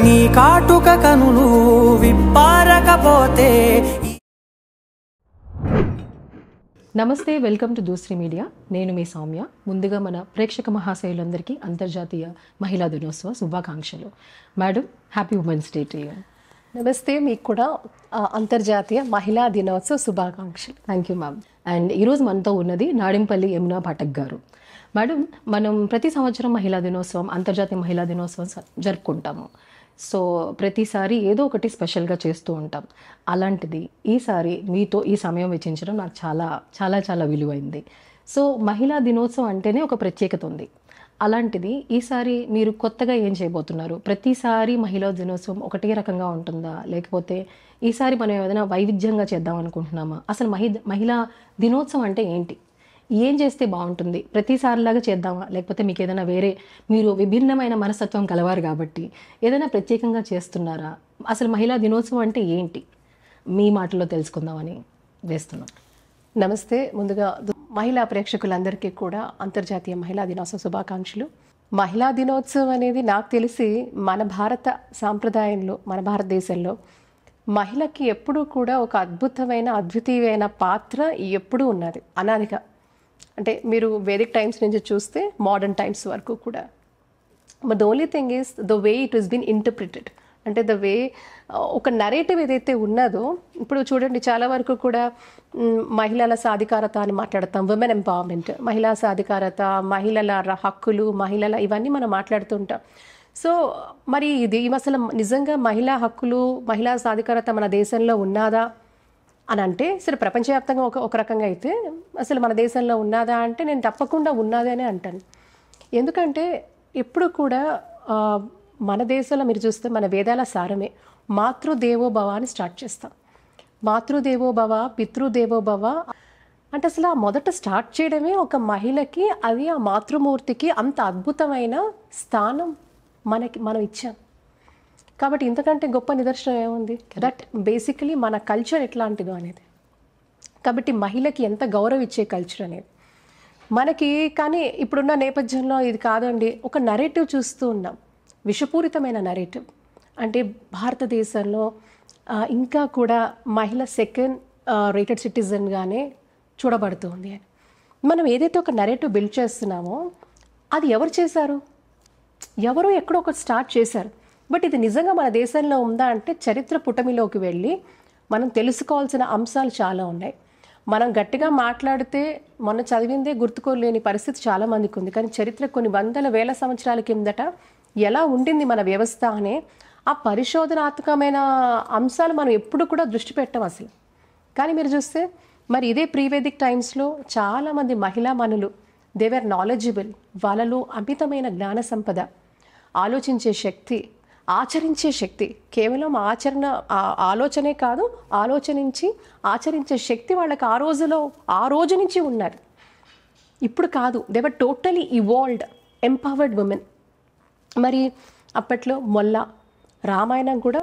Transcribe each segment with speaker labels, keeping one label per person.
Speaker 1: నీ కాటుక కనులు విప్పారకపోతే.
Speaker 2: నమస్తే, వెల్కమ్ టు దూసరి మీడియా. నేను మీ సౌమ్య. ముందుగా మన ప్రేక్షక మహాశయులందరికీ అంతర్జాతీయ మహిళా దినోత్సవ శుభాకాంక్షలు. Madam, happy women's day to you.
Speaker 3: నమస్తే, మీకు కూడా అంతర్జాతీయ మహిళా దినోత్సవ శుభాకాంక్షలు.
Speaker 2: Thank you ma'am. అండ్ ఈరోజు మనతో ఉన్నది నాడింపల్లి యమునా పాఠక్ గారు. మేడం, మనం ప్రతి సంవత్సరం మహిళా దినోత్సవం, అంతర్జాతీయ మహిళా దినోత్సవం జరుపుకుంటాము. సో ప్రతిసారి ఏదో ఒకటి స్పెషల్గా చేస్తూ ఉంటాం. అలాంటిది ఈసారి మీతో ఈ సమయం వెచ్చించడం నాకు చాలా చాలా చాలా విలువైంది. సో మహిళా దినోత్సవం అంటేనే ఒక ప్రత్యేకత ఉంది. అలాంటిది ఈసారి మీరు కొత్తగా ఏం చేయబోతున్నారు? ప్రతిసారి మహిళా దినోత్సవం ఒకటే రకంగా ఉంటుందా, లేకపోతే ఈసారి మనం ఏదైనా వైవిధ్యంగా చేద్దాం అనుకుంటున్నామా? అసలు మహిళా దినోత్సవం అంటే ఏంటి? ఏం చేస్తే బాగుంటుంది? ప్రతిసారిలాగా చేద్దామా, లేకపోతే మీకు ఏదైనా వేరే, మీరు విభిన్నమైన మనస్తత్వం కలవారు కాబట్టి ఏదైనా ప్రత్యేకంగా చేస్తున్నారా? అసలు మహిళా దినోత్సవం అంటే ఏంటి మీ మాటల్లో తెలుసుకుందామని వేస్తున్నాం.
Speaker 3: నమస్తే. ముందుగా మహిళా ప్రేక్షకులందరికీ కూడా అంతర్జాతీయ మహిళా దినోత్సవ శుభాకాంక్షలు. మహిళా దినోత్సవం అనేది నాకు తెలిసి మన భారత సాంప్రదాయంలో, మన భారతదేశంలో మహిళకి ఎప్పుడూ కూడా ఒక అద్వితీయమైన పాత్ర ఎప్పుడూ ఉన్నది, అనాదిగా. అంటే మీరు వేదిక్ టైమ్స్ నుంచి చూస్తే మోడర్న్ టైమ్స్ వరకు కూడా. But the only thing is the way it is been interpreted. అంటే ద వే ఒక నరేటివ్ ఏదైతే ఉన్నదో, ఇప్పుడు చూడండి చాలా వరకు కూడా మహిళల సాధికారత అని మాట్లాడతాం, విమెన్ ఎంపవర్మెంట్, మహిళా సాధికారత, మహిళల హక్కులు, మహిళల ఇవన్నీ మనం మాట్లాడుతుంటాం. సో మరి ఇది అసలు నిజంగా మహిళా హక్కులు, మహిళా సాధికారత మన దేశంలో ఉన్నదా అని అంటే, సరే ప్రపంచవ్యాప్తంగా ఒక రకంగా అయితే అసలు మన దేశంలో ఉన్నదా అంటే నేను తప్పకుండా ఉన్నది అని అంటాను. ఎందుకంటే ఎప్పుడు కూడా మన దేశంలో మీరు చూస్తే మన వేదాల సారమే మాతృదేవోభవ అని స్టార్ట్ చేస్తాం. మాతృదేవోభవ, పితృదేవోభవ అంటే అసలు ఆ మొదట స్టార్ట్ చేయడమే ఒక మహిళకి, అది ఆ మాతృమూర్తికి అంత అద్భుతమైన స్థానం మనం ఇచ్చాం. కాబట్టి ఇంతకంటే గొప్ప నిదర్శనం ఏముంది? దట్ బేసికలీ మన కల్చర్ ఎట్లాంటిదో అనేది. కాబట్టి మహిళకి ఎంత గౌరవం ఇచ్చే కల్చర్ అనేది మనకి. కానీ ఇప్పుడున్న నేపథ్యంలో ఇది కాదండి, ఒక నరేటివ్ చూస్తూ ఉన్నాం, విషపూరితమైన నరేటివ్. అంటే భారతదేశంలో ఇంకా కూడా మహిళ సెకండ్ రేటెడ్ సిటిజన్గానే చూడబడుతుంది అని మనం ఏదైతే ఒక నరేటివ్ బిల్డ్ చేస్తున్నామో, అది ఎవరు చేశారు? ఎవరో ఎక్కడో ఒకటి స్టార్ట్ చేశారు. బట్ ఇది నిజంగా మన దేశంలో ఉందా అంటే చరిత్ర పుటమిలోకి వెళ్ళి మనం తెలుసుకోవాల్సిన అంశాలు చాలా ఉన్నాయి. మనం గట్టిగా మాట్లాడితే మొన్న చదివిందే గుర్తుకోలేని పరిస్థితి చాలామందికి ఉంది. కానీ చరిత్ర కొన్ని వందల వేల సంవత్సరాల కిందట ఎలా ఉండింది మన వ్యవస్థ అనే ఆ పరిశోధనాత్మకమైన అంశాలు మనం ఎప్పుడు కూడా దృష్టి పెట్టాం అసలు. కానీ మీరు చూస్తే మరి ఇదే ప్రీవేదిక్ టైమ్స్లో చాలామంది మహిళా మనులు, దే వర్ నాలెడ్జబుల్. వాళ్ళలో అమితమైన జ్ఞాన సంపద, ఆలోచించే శక్తి, ఆచరించే శక్తి, కేవలం ఆలోచనే కాదు, ఆలోచనించి ఆచరించే శక్తి వాళ్ళకి ఆ రోజు నుంచి ఉన్నారు. ఇప్పుడు కాదు, they were totally evolved, empowered women. మరి అప్పట్లో రామాయణం కూడా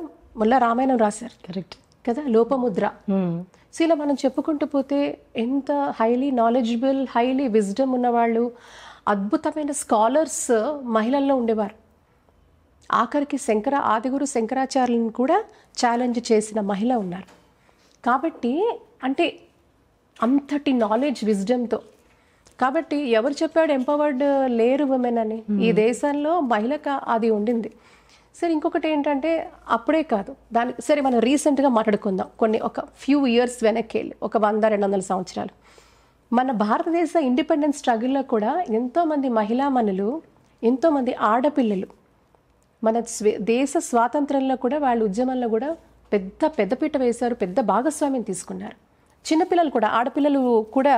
Speaker 3: రామాయణం రాశారు,
Speaker 2: కరెక్ట్
Speaker 3: కదా, లోపముద్ర. సో ఇలా మనం చెప్పుకుంటూ పోతే ఎంత హైలీ నాలెడ్జబుల్, హైలీ విజ్డమ్ ఉన్నవాళ్ళు, అద్భుతమైన స్కాలర్స్ మహిళల్లో ఉండేవారు. ఆఖరికి ఆదిగురు శంకరాచార్యులను కూడా ఛాలెంజ్ చేసిన మహిళ ఉన్నారు. కాబట్టి అంటే అంతటి నాలెడ్జ్, విజ్డమ్తో. కాబట్టి ఎవరు చెప్పాడు ఎంపవర్డ్ లేరు ఉమెన్ అని? ఈ దేశంలో మహిళకు అది ఉండింది. సరే, ఇంకొకటి ఏంటంటే అప్పుడే కాదు, సరే మనం రీసెంట్గా మాట్లాడుకుందాం. ఒక ఫ్యూ ఇయర్స్ వెనక్కి వెళ్ళి, ఒక 100-200 సంవత్సరాలు మన భారతదేశ ఇండిపెండెన్స్ స్ట్రగుల్లో కూడా ఎంతోమంది మహిళా మనులు, ఎంతోమంది ఆడపిల్లలు మన దేశ స్వాతంత్రంలో కూడా, వాళ్ళ ఉద్యమంలో కూడా పెద్దపీట వేశారు, పెద్ద భాగస్వామ్యం తీసుకున్నారు. చిన్నపిల్లలు కూడా, ఆడపిల్లలు కూడా.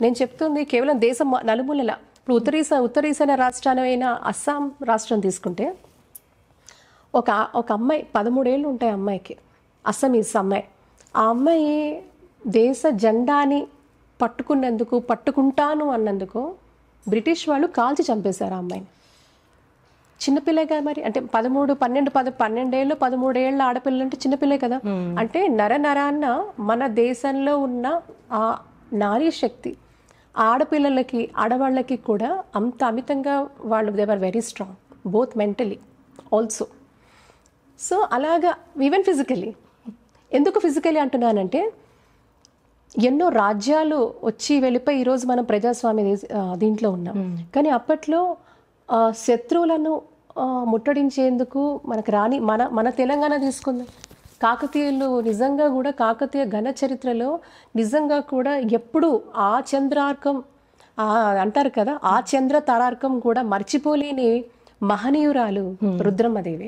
Speaker 3: నేను చెప్తుంది కేవలం దేశం నలుమూలల. ఇప్పుడు ఉత్తరీశాన్య రాష్ట్రాలైన అస్సాం రాష్ట్రం తీసుకుంటే ఒక అమ్మాయి, 13 ఏళ్ళు ఉంటాయి అమ్మాయికి, అస్సామీస్ అమ్మాయి. ఆ అమ్మాయి దేశ జెండాని పట్టుకుంటాను అన్నందుకు బ్రిటిష్ వాళ్ళు కాల్చి చంపేశారు ఆ అమ్మాయిని. చిన్నపిల్లగా మరి, అంటే 12 ఏళ్ళు 13 ఏళ్ళ ఆడపిల్లలు అంటే చిన్నపిల్లే కదా. అంటే నరాన్న మన దేశంలో ఉన్న ఆ నారీ శక్తి ఆడపిల్లలకి, ఆడవాళ్ళకి కూడా అంత అమితంగా వాళ్ళు, they are very strong both mentally also. So అలాగా ఈవెన్ ఫిజికలీ, ఎందుకు ఫిజికలీ అంటున్నానంటే ఎన్నో రాజ్యాలు వచ్చి వెళ్ళిపోయి ఈరోజు మనం ప్రజాస్వామ్య దీంట్లో ఉన్నాం. కానీ అప్పట్లో శత్రువులను ముట్టడించేందుకు మనకు రాని మన తెలంగాణ తీసుకుందాం. కాకతీయులు నిజంగా కూడా కాకతీయ ఘన చరిత్రలో నిజంగా కూడా ఎప్పుడు ఆ చంద్రార్కం అంటారు కదా, ఆ చంద్ర తారార్కం కూడా మర్చిపోలేని మహనీయురాలు రుద్రమ్మదేవి.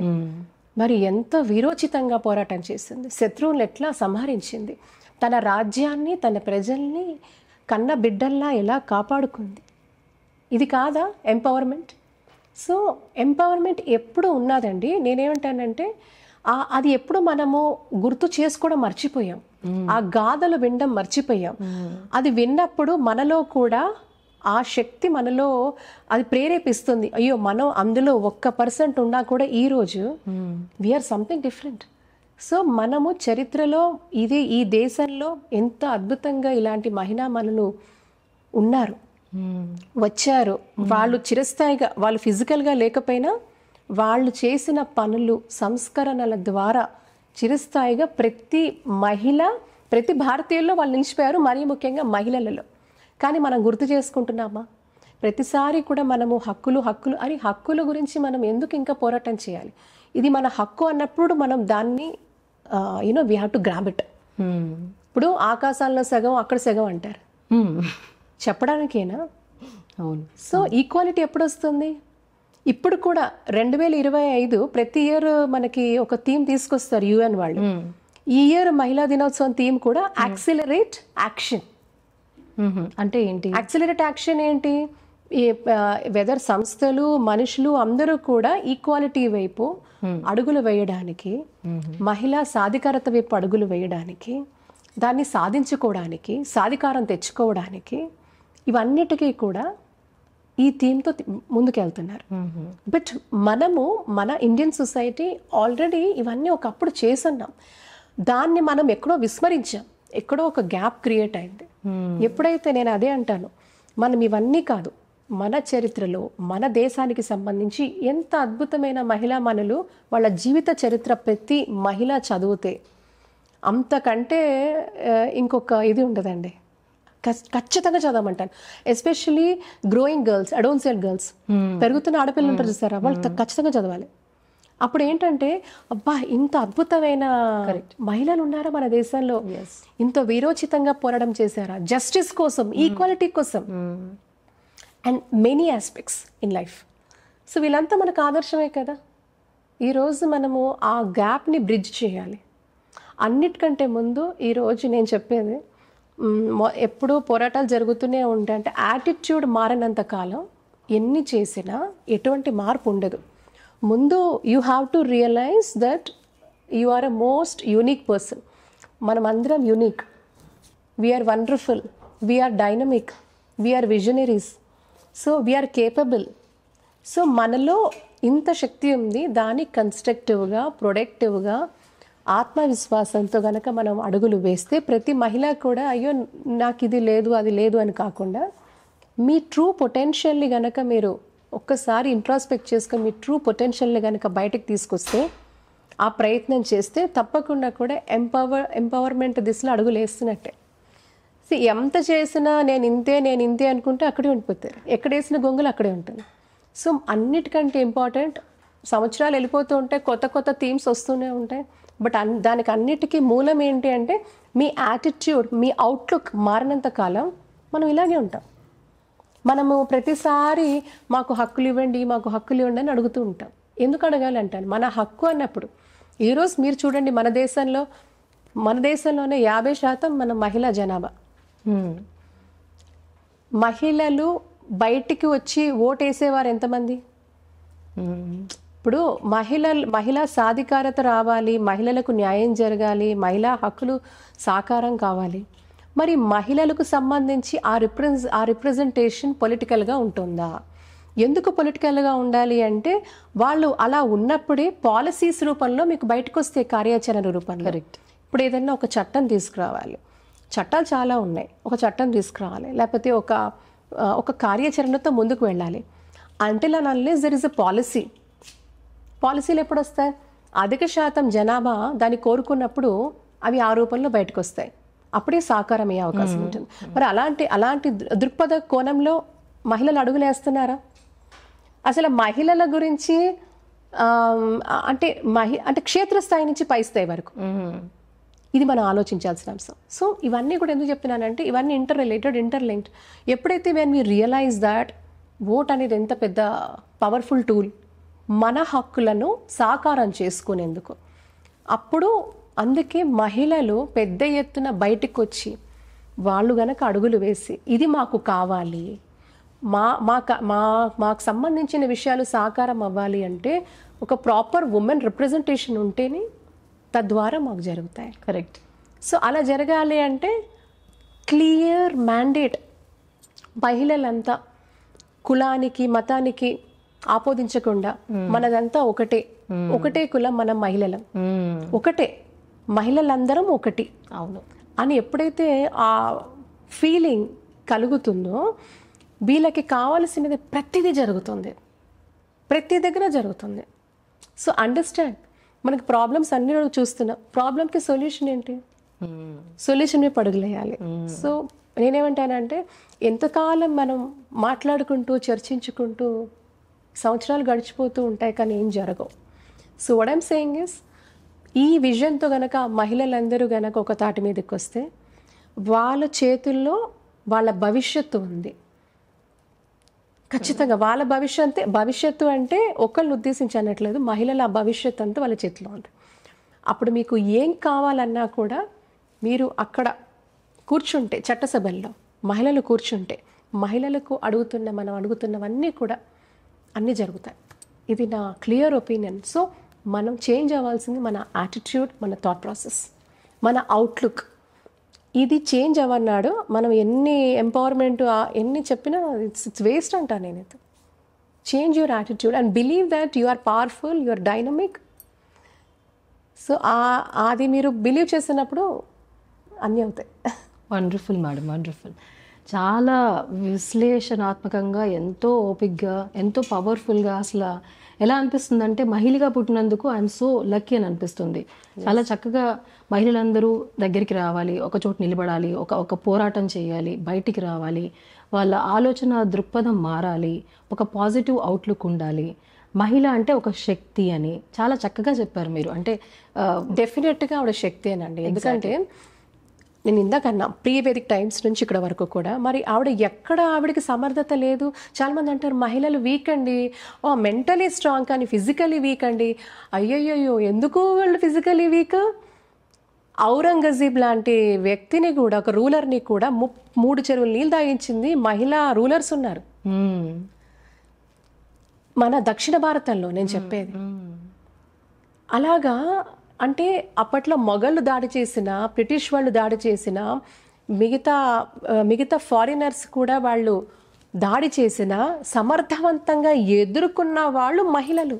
Speaker 3: మరి ఎంత వీరోచితంగా పోరాటం చేసింది, శత్రువులను ఎట్లా సంహరించింది, తన రాజ్యాన్ని తన ప్రజల్ని కన్న బిడ్డల్లా ఎలా కాపాడుకుంది. ఇది కాదా ఎంపవర్మెంట్? సో ఎంపవర్మెంట్ ఎప్పుడు ఉన్నదండి. నేనేమంటానంటే అది ఎప్పుడు మనము గుర్తు చేసుకోవడం మర్చిపోయాం, ఆ గాథలు వినడం మర్చిపోయాం. అది విన్నప్పుడు మనలో కూడా ఆ శక్తి మనలో అది ప్రేరేపిస్తుంది. అయ్యో మనం అందులో 1% ఉన్నా కూడా ఈరోజు వీఆర్ సంథింగ్ డిఫరెంట్. సో మనము చరిత్రలో ఈ దేశంలో ఎంత అద్భుతంగా ఇలాంటి మహిళా మనులు ఉన్నారు, వచ్చారు. వాళ్ళు చిరస్థాయిగా, వాళ్ళు ఫిజికల్గా లేకపోయినా వాళ్ళు చేసిన పనులు సంస్కరణల ద్వారా చిరస్థాయిగా ప్రతి భారతీయుల్లో వాళ్ళు నిలిచిపోయారు, మరీ ముఖ్యంగా మహిళలలో. కానీ మనం గుర్తు చేసుకుంటున్నామా? ప్రతిసారి కూడా మనము హక్కుల గురించి మనం ఎందుకు ఇంకా పోరాటం చేయాలి? ఇది మన హక్కు అన్నప్పుడు మనం దాన్ని we have to grab it. ఇప్పుడు ఆకాశాల్లో సగం అక్కడ సగం అంటారు, చెప్పడానికేనా?
Speaker 2: అవును.
Speaker 3: సో ఈక్వాలిటీ ఎప్పుడు వస్తుంది? ఇప్పుడు కూడా 2025 ప్రతి ఇయర్ మనకి ఒక థీమ్ తీసుకొస్తారు UN వాళ్ళు. ఈ ఇయర్ మహిళా దినోత్సవం థీమ్ కూడా యాక్సిలరేట్ యాక్షన్.
Speaker 2: అంటే ఏంటి
Speaker 3: యాక్సిలరేట్ యాక్షన్? ఏంటి? వెదర్ సంస్థలు, మనుషులు అందరూ కూడా ఈక్వాలిటీ వైపు అడుగులు వేయడానికి, మహిళా సాధికారత వైపు అడుగులు వేయడానికి, దాన్ని సాధించుకోవడానికి, సాధికారం తెచ్చుకోవడానికి, ఇవన్నిటికీ కూడా ఈ థీమ్తో ముందుకెళ్తున్నారు. బట్ మన ఇండియన్ సొసైటీ ఆల్రెడీ ఇవన్నీ ఒకప్పుడు చేసున్నాం. దాన్ని మనం ఎక్కడో విస్మరించాం, ఎక్కడో ఒక గ్యాప్ క్రియేట్ అయింది. ఎప్పుడైతే నేను అదే అంటాను, మనం ఇవన్నీ కాదు, మన చరిత్రలో మన దేశానికి సంబంధించి ఎంత అద్భుతమైన మహిళా మనులు వాళ్ళ జీవిత చరిత్ర ప్రతి మహిళ చదివితే అంతకంటే ఇంకొక ఇది ఉండదండి. ఖచ్చితంగా చదవమంటాను. ఎస్పెషల్లీ గ్రోయింగ్ గర్ల్స్, అడోన్సెంట్ గర్ల్స్, పెరుగుతున్న ఆడపిల్లలు ఉంటారు చూసారా, వాళ్ళు ఖచ్చితంగా చదవాలి. అప్పుడు ఏంటంటే అబ్బా ఇంత అద్భుతమైన మహిళలు ఉన్నారా మన దేశంలో, ఇంత వీరోచితంగా పోరాటం చేశారా జస్టిస్ కోసం, ఈక్వాలిటీ కోసం, and many aspects in life. So వీళ్ళంతా మనకు ఆదర్శమే కదా. ఈరోజు మనము ఆ గ్యాప్ని బ్రిడ్జ్ చేయాలి. అన్నిటికంటే ముందు ఈరోజు నేను చెప్పేది, ఎప్పుడూ పోరాటాలు జరుగుతూనే ఉంటాయి. అంటే యాటిట్యూడ్ మారినంత కాలం ఎన్ని చేసినా ఎటువంటి మార్పు ఉండదు. ముందు you have to realize that you are a most unique person. మనం అందరం unique, we are wonderful, we are dynamic, we are visionaries, so we are capable. So మనలో ఇంత శక్తి ఉంది, దాన్ని కన్స్ట్రక్టివ్గా, ప్రొడక్టివ్గా, ఆత్మవిశ్వాసంతో గనక మనం అడుగులు వేస్తే ప్రతి మహిళ కూడా అయ్యో నాకు ఇది లేదు అది లేదు అని కాకుండా మీ ట్రూ పొటెన్షియల్ని గనక మీరు ఒక్కసారి ఇంట్రాస్పెక్ట్ చేసుకొని మీ ట్రూ పొటెన్షియల్ని కనుక బయటకు తీసుకొస్తే, ఆ ప్రయత్నం చేస్తే తప్పకుండా కూడా ఎంపవర్మెంట్ దిశలో అడుగులు వేస్తున్నట్టే. ఎంత చేసినా నేను ఇంతే అనుకుంటే అక్కడే ఉండిపోతారు. ఎక్కడ వేసిన గొంగులు అక్కడే ఉంటుంది. సో అన్నిటికంటే ఇంపార్టెంట్, సంవత్సరాలు వెళ్ళిపోతూ ఉంటాయి, కొత్త కొత్త థీమ్స్ వస్తూనే ఉంటాయి. బట్ దానికి అన్నిటికీ మూలం ఏంటి అంటే మీ యాటిట్యూడ్, మీ అవుట్లుక్ మారినంత కాలం మనం ఇలాగే ఉంటాం. మనము ప్రతిసారి మాకు హక్కులు ఇవ్వండి అని అడుగుతూ ఉంటాం. ఎందుకు అడగాలి అంటాను, మన హక్కు అన్నప్పుడు ఈరోజు మీరు చూడండి మన దేశంలోనే 50% మన మహిళా జనాభా. మహిళలు బయటికి వచ్చి ఓటేసేవారు ఎంతమంది? ఇప్పుడు మహిళా సాధికారత రావాలి, మహిళలకు న్యాయం జరగాలి, మహిళా హక్కులు సాకారం కావాలి. మరి మహిళలకు సంబంధించి ఆ రిప్రజెంటేషన్ పొలిటికల్గా ఉంటుందా? ఎందుకు పొలిటికల్గా ఉండాలి అంటే వాళ్ళు అలా ఉన్నప్పుడే పాలసీస్ రూపంలో మీకు బయటకు వస్తే, కార్యాచరణ రూపంలో. కరెక్ట్. ఇప్పుడు ఏదైనా ఒక చట్టం తీసుకురావాలి, చట్టాలు చాలా ఉన్నాయి, ఒక చట్టం తీసుకురావాలి, లేకపోతే ఒక కార్యాచరణతో ముందుకు వెళ్ళాలి. Until and unless there is a పాలసీలు ఎప్పుడు వస్తాయి? అధిక శాతం జనాభా దాన్ని కోరుకున్నప్పుడు అవి ఆ రూపంలో బయటకు వస్తాయి, అప్పుడే సాకారం అయ్యే అవకాశం ఉంటుంది. మరి అలాంటి దృక్పథ కోణంలో మహిళలు అడుగులేస్తున్నారా? అసలు మహిళల గురించి అంటే క్షేత్రస్థాయి నుంచి పై స్థాయి వరకు ఇది మనం ఆలోచించాల్సిన అంశం. సో ఇవన్నీ కూడా ఎందుకు చెప్తున్నానంటే ఇవన్నీ ఇంటర్లింక్డ్. ఎప్పుడైతే when we realize that vote అనేది ఎంత పెద్ద పవర్ఫుల్ టూల్ మన హక్కులను సాకారం చేసుకునేందుకు, అప్పుడు అందుకే మహిళలు పెద్ద ఎత్తున బయటకు వచ్చి వాళ్ళు గనక అడుగులు వేసి ఇది మాకు కావాలి, మాకు సంబంధించిన విషయాలు సాకారం అవ్వాలి అంటే ఒక ప్రాపర్ ఉమెన్ రిప్రజెంటేషన్ ఉంటేనే తద్వారా మాకు జరుగుతాయి.
Speaker 2: కరెక్ట్.
Speaker 3: సో అలా జరగాలి అంటే క్లియర్ మ్యాండేట్, మహిళలంతా కులానికి మతానికి ఆపోదించకుండా మనదంతా ఒకటే కులం, మనం మహిళలం ఒకటే, మహిళలందరం ఒకటి
Speaker 2: అవును
Speaker 3: అని ఎప్పుడైతే ఆ ఫీలింగ్ కలుగుతుందో వీళ్ళకి కావాల్సినది ప్రతిదీ జరుగుతుంది, ప్రతి దగ్గర జరుగుతుంది. సో అండర్స్టాండ్, మనకి ప్రాబ్లమ్స్ అన్ని చూస్తున్నాం, ప్రాబ్లంకి సొల్యూషన్ ఏంటి? సొల్యూషన్ మీద పడుగులేయాలి. సో నేనేమంటానంటే ఎంతకాలం మనం మాట్లాడుకుంటూ చర్చించుకుంటూ సంవత్సరాలు గడిచిపోతూ ఉంటాయి కానీ ఏం జరగవు. So what I'm saying is, ఈ విజన్తో గనక మహిళలందరూ గనక ఒక తాటి మీదకి వస్తే వాళ్ళ చేతుల్లో వాళ్ళ భవిష్యత్తు ఉంది. ఖచ్చితంగా వాళ్ళ భవిష్యత్తు అంటే ఒకళ్ళని ఉద్దేశించి అనట్లేదు, మహిళల భవిష్యత్తు అంతా వాళ్ళ చేతిలో ఉంది. అప్పుడు మీకు ఏం కావాలన్నా కూడా మీరు అక్కడ కూర్చుంటే, చట్టసభల్లో మహిళలు కూర్చుంటే మహిళలకు మనం అడుగుతున్నవన్నీ కూడా అన్నీ జరుగుతాయి. ఇది నా క్లియర్ ఒపీనియన్. సో మనం చేంజ్ అవ్వాల్సింది మన యాటిట్యూడ్, మన థాట్ ప్రాసెస్, మన అవుట్లుక్. ఇది చేంజ్ అవ్వన్నాడు మనం ఎన్ని ఎంపవర్మెంట్ ఎన్ని చెప్పినా ఇట్స్ వేస్ట్ అంటా నేనైతే. Change your attitude and believe that you are powerful, you are dynamic. So అది మీరు బిలీవ్ చేసినప్పుడు అన్నీ అవుతాయి.
Speaker 2: Wonderful madam, wonderful. చాలా విశ్లేషణాత్మకంగా, ఎంతో ఓపిక్గా, ఎంతో పవర్ఫుల్గా, అసలు ఎలా అనిపిస్తుంది అంటే మహిళగా పుట్టినందుకు ఐఎమ్ సో లక్కీ అని అనిపిస్తుంది. చాలా చక్కగా మహిళలందరూ దగ్గరికి రావాలి, ఒక చోట నిలబడాలి, ఒక పోరాటం చేయాలి, బయటికి రావాలి, వాళ్ళ ఆలోచన దృక్పథం మారాలి, ఒక పాజిటివ్ అవుట్లుక్ ఉండాలి. మహిళ అంటే ఒక శక్తి అని చాలా చక్కగా చెప్పారు మీరు. అంటే
Speaker 3: డెఫినెట్గా ఆవిడ శక్తేనండి. ఎందుకంటే నేను ఇందాకన్నా ప్రీ వేదిక్ టైమ్స్ నుంచి ఇక్కడ వరకు కూడా మరి ఆవిడకి సమర్థత లేదు. చాలామంది అంటారు మహిళలు వీక్ అండి, మెంటలీ స్ట్రాంగ్ కానీ ఫిజికలీ వీక్ అండి. అయ్యయ్యో ఎందుకు వాళ్ళు ఫిజికలీ వీక్? ఔరంగజీబ్ లాంటి వ్యక్తిని కూడా, ఒక రూలర్ని కూడా 3 చెరువులు నీళ్ళు తాగించింది మహిళా రూలర్స్ ఉన్నారు మన దక్షిణ భారతంలో నేను చెప్పేది. అలాగా అంటే అప్పట్లో మొఘళ్ళు దాడి చేసిన, బ్రిటిష్ వాళ్ళు దాడి చేసిన, మిగతా ఫారినర్స్ కూడా వాళ్ళు దాడి చేసిన సమర్థవంతంగా ఎదుర్కొన్న వాళ్ళు మహిళలు.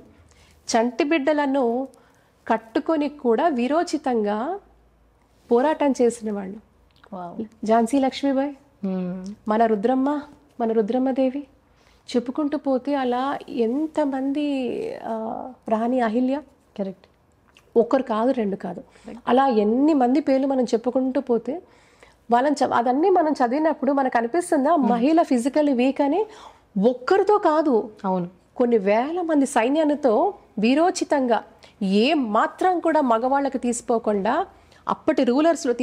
Speaker 3: చంటి బిడ్డలను కట్టుకొని కూడా విరోచితంగా పోరాటం చేసిన వాళ్ళు. ఝాన్సీ లక్ష్మీబాయి, మన రుద్రమ్మదేవి, చెప్పుకుంటూ పోతే అలా ఎంతమంది, రాణి అహిల్య,
Speaker 2: కరెక్ట్,
Speaker 3: ఒకరు కాదు 2 కాదు, అలా ఎన్ని మంది పేర్లు మనం చెప్పుకుంటూ పోతే అదన్నీ మనం చదివినప్పుడు మనకు అనిపిస్తుందా మహిళ ఫిజికల్లీ వీక్ అని? ఒక్కరితో కాదు,
Speaker 2: అవును,
Speaker 3: కొన్ని వేల మంది సైన్యాలతో వీరోచితంగా ఏ మాత్రం కూడా మగవాళ్ళకి తీసుకోకుండా, అప్పటి రూలర్స్లో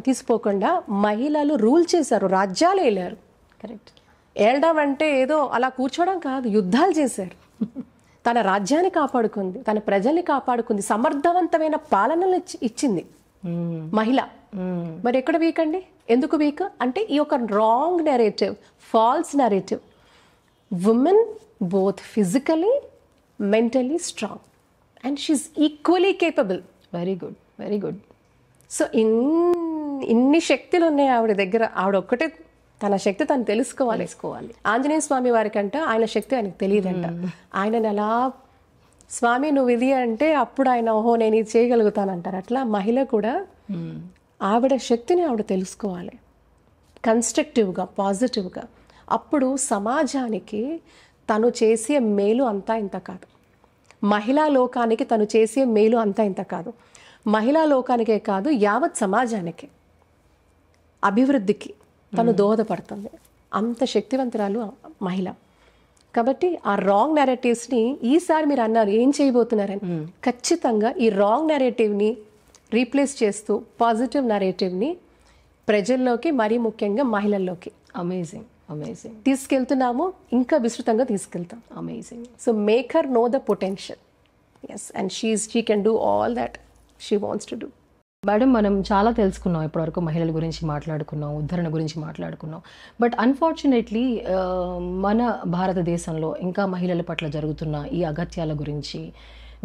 Speaker 3: తీసుకోకుండా మహిళలు రూల్ చేశారు, రాజ్యాలు ఏలారు.
Speaker 2: కరెక్ట్.
Speaker 3: ఏలడం అంటే ఏదో అలా కూర్చోవడం కాదు, యుద్ధాలు చేశారు. తన రాజ్యాన్ని కాపాడుకుంది, తన ప్రజల్ని కాపాడుకుంది, సమర్థవంతమైన పాలనలు ఇచ్చింది మహిళ. మరి ఎక్కడ వీక్ అండి? ఎందుకు వీక్ అంటే ఈ యొక్క wrong narrative, false narrative. Women both physically, mentally strong and she is equally capable.
Speaker 2: Very good, very good.
Speaker 3: So ఇన్ని శక్తులు ఉన్నాయి ఆవిడ దగ్గర. ఆవిడ ఒక్కటే తన శక్తి తను తెలుసుకోవాలి. ఆంజనేయ స్వామి వారికంట ఆయన శక్తి ఆయనకు తెలియదంట. ఆయనని అలా స్వామి నువ్వు ఇది అంటే అప్పుడు ఆయన ఓహో నేను ఇది చేయగలుగుతానంటారు. అట్లా మహిళ కూడా ఆవిడ శక్తిని ఆవిడ తెలుసుకోవాలి కన్స్ట్రక్టివ్గా, పాజిటివ్గా. అప్పుడు సమాజానికి తను చేసే మేలు అంతా ఇంత కాదు. మహిళా లోకానికి తను చేసే మేలు అంతా ఇంత కాదు, మహిళా లోకానికే కాదు యావత్ సమాజానికి అభివృద్ధికి తను దోహదపడుతుంది. అంత శక్తివంతురాలు మహిళ. కాబట్టి ఆ రాంగ్ నెరేటివ్స్ని ఈసారి మీరు అన్నారు ఏం చేయబోతున్నారని, ఖచ్చితంగా ఈ రాంగ్ నెరేటివ్ని రీప్లేస్ చేస్తూ పాజిటివ్ నెరేటివ్ని ప్రజల్లోకి, మరీ ముఖ్యంగా మహిళల్లోకి
Speaker 2: అమేజింగ్ అమేజింగ్
Speaker 3: తీసుకెళ్తున్నాము. ఇంకా విస్తృతంగా తీసుకెళ్తాం.
Speaker 2: Amazing.
Speaker 3: So make her know the potential. Yes, and she can do all that she wants to do.
Speaker 2: Madam, మనం చాలా తెలుసుకున్నాం ఇప్పటివరకు, మహిళల గురించి మాట్లాడుకున్నాం, ఉద్ధరణ గురించి మాట్లాడుకున్నాం. బట్ అన్ఫార్చునేట్లీ మన భారతదేశంలో ఇంకా మహిళల పట్ల జరుగుతున్న ఈ అగత్యాల గురించి,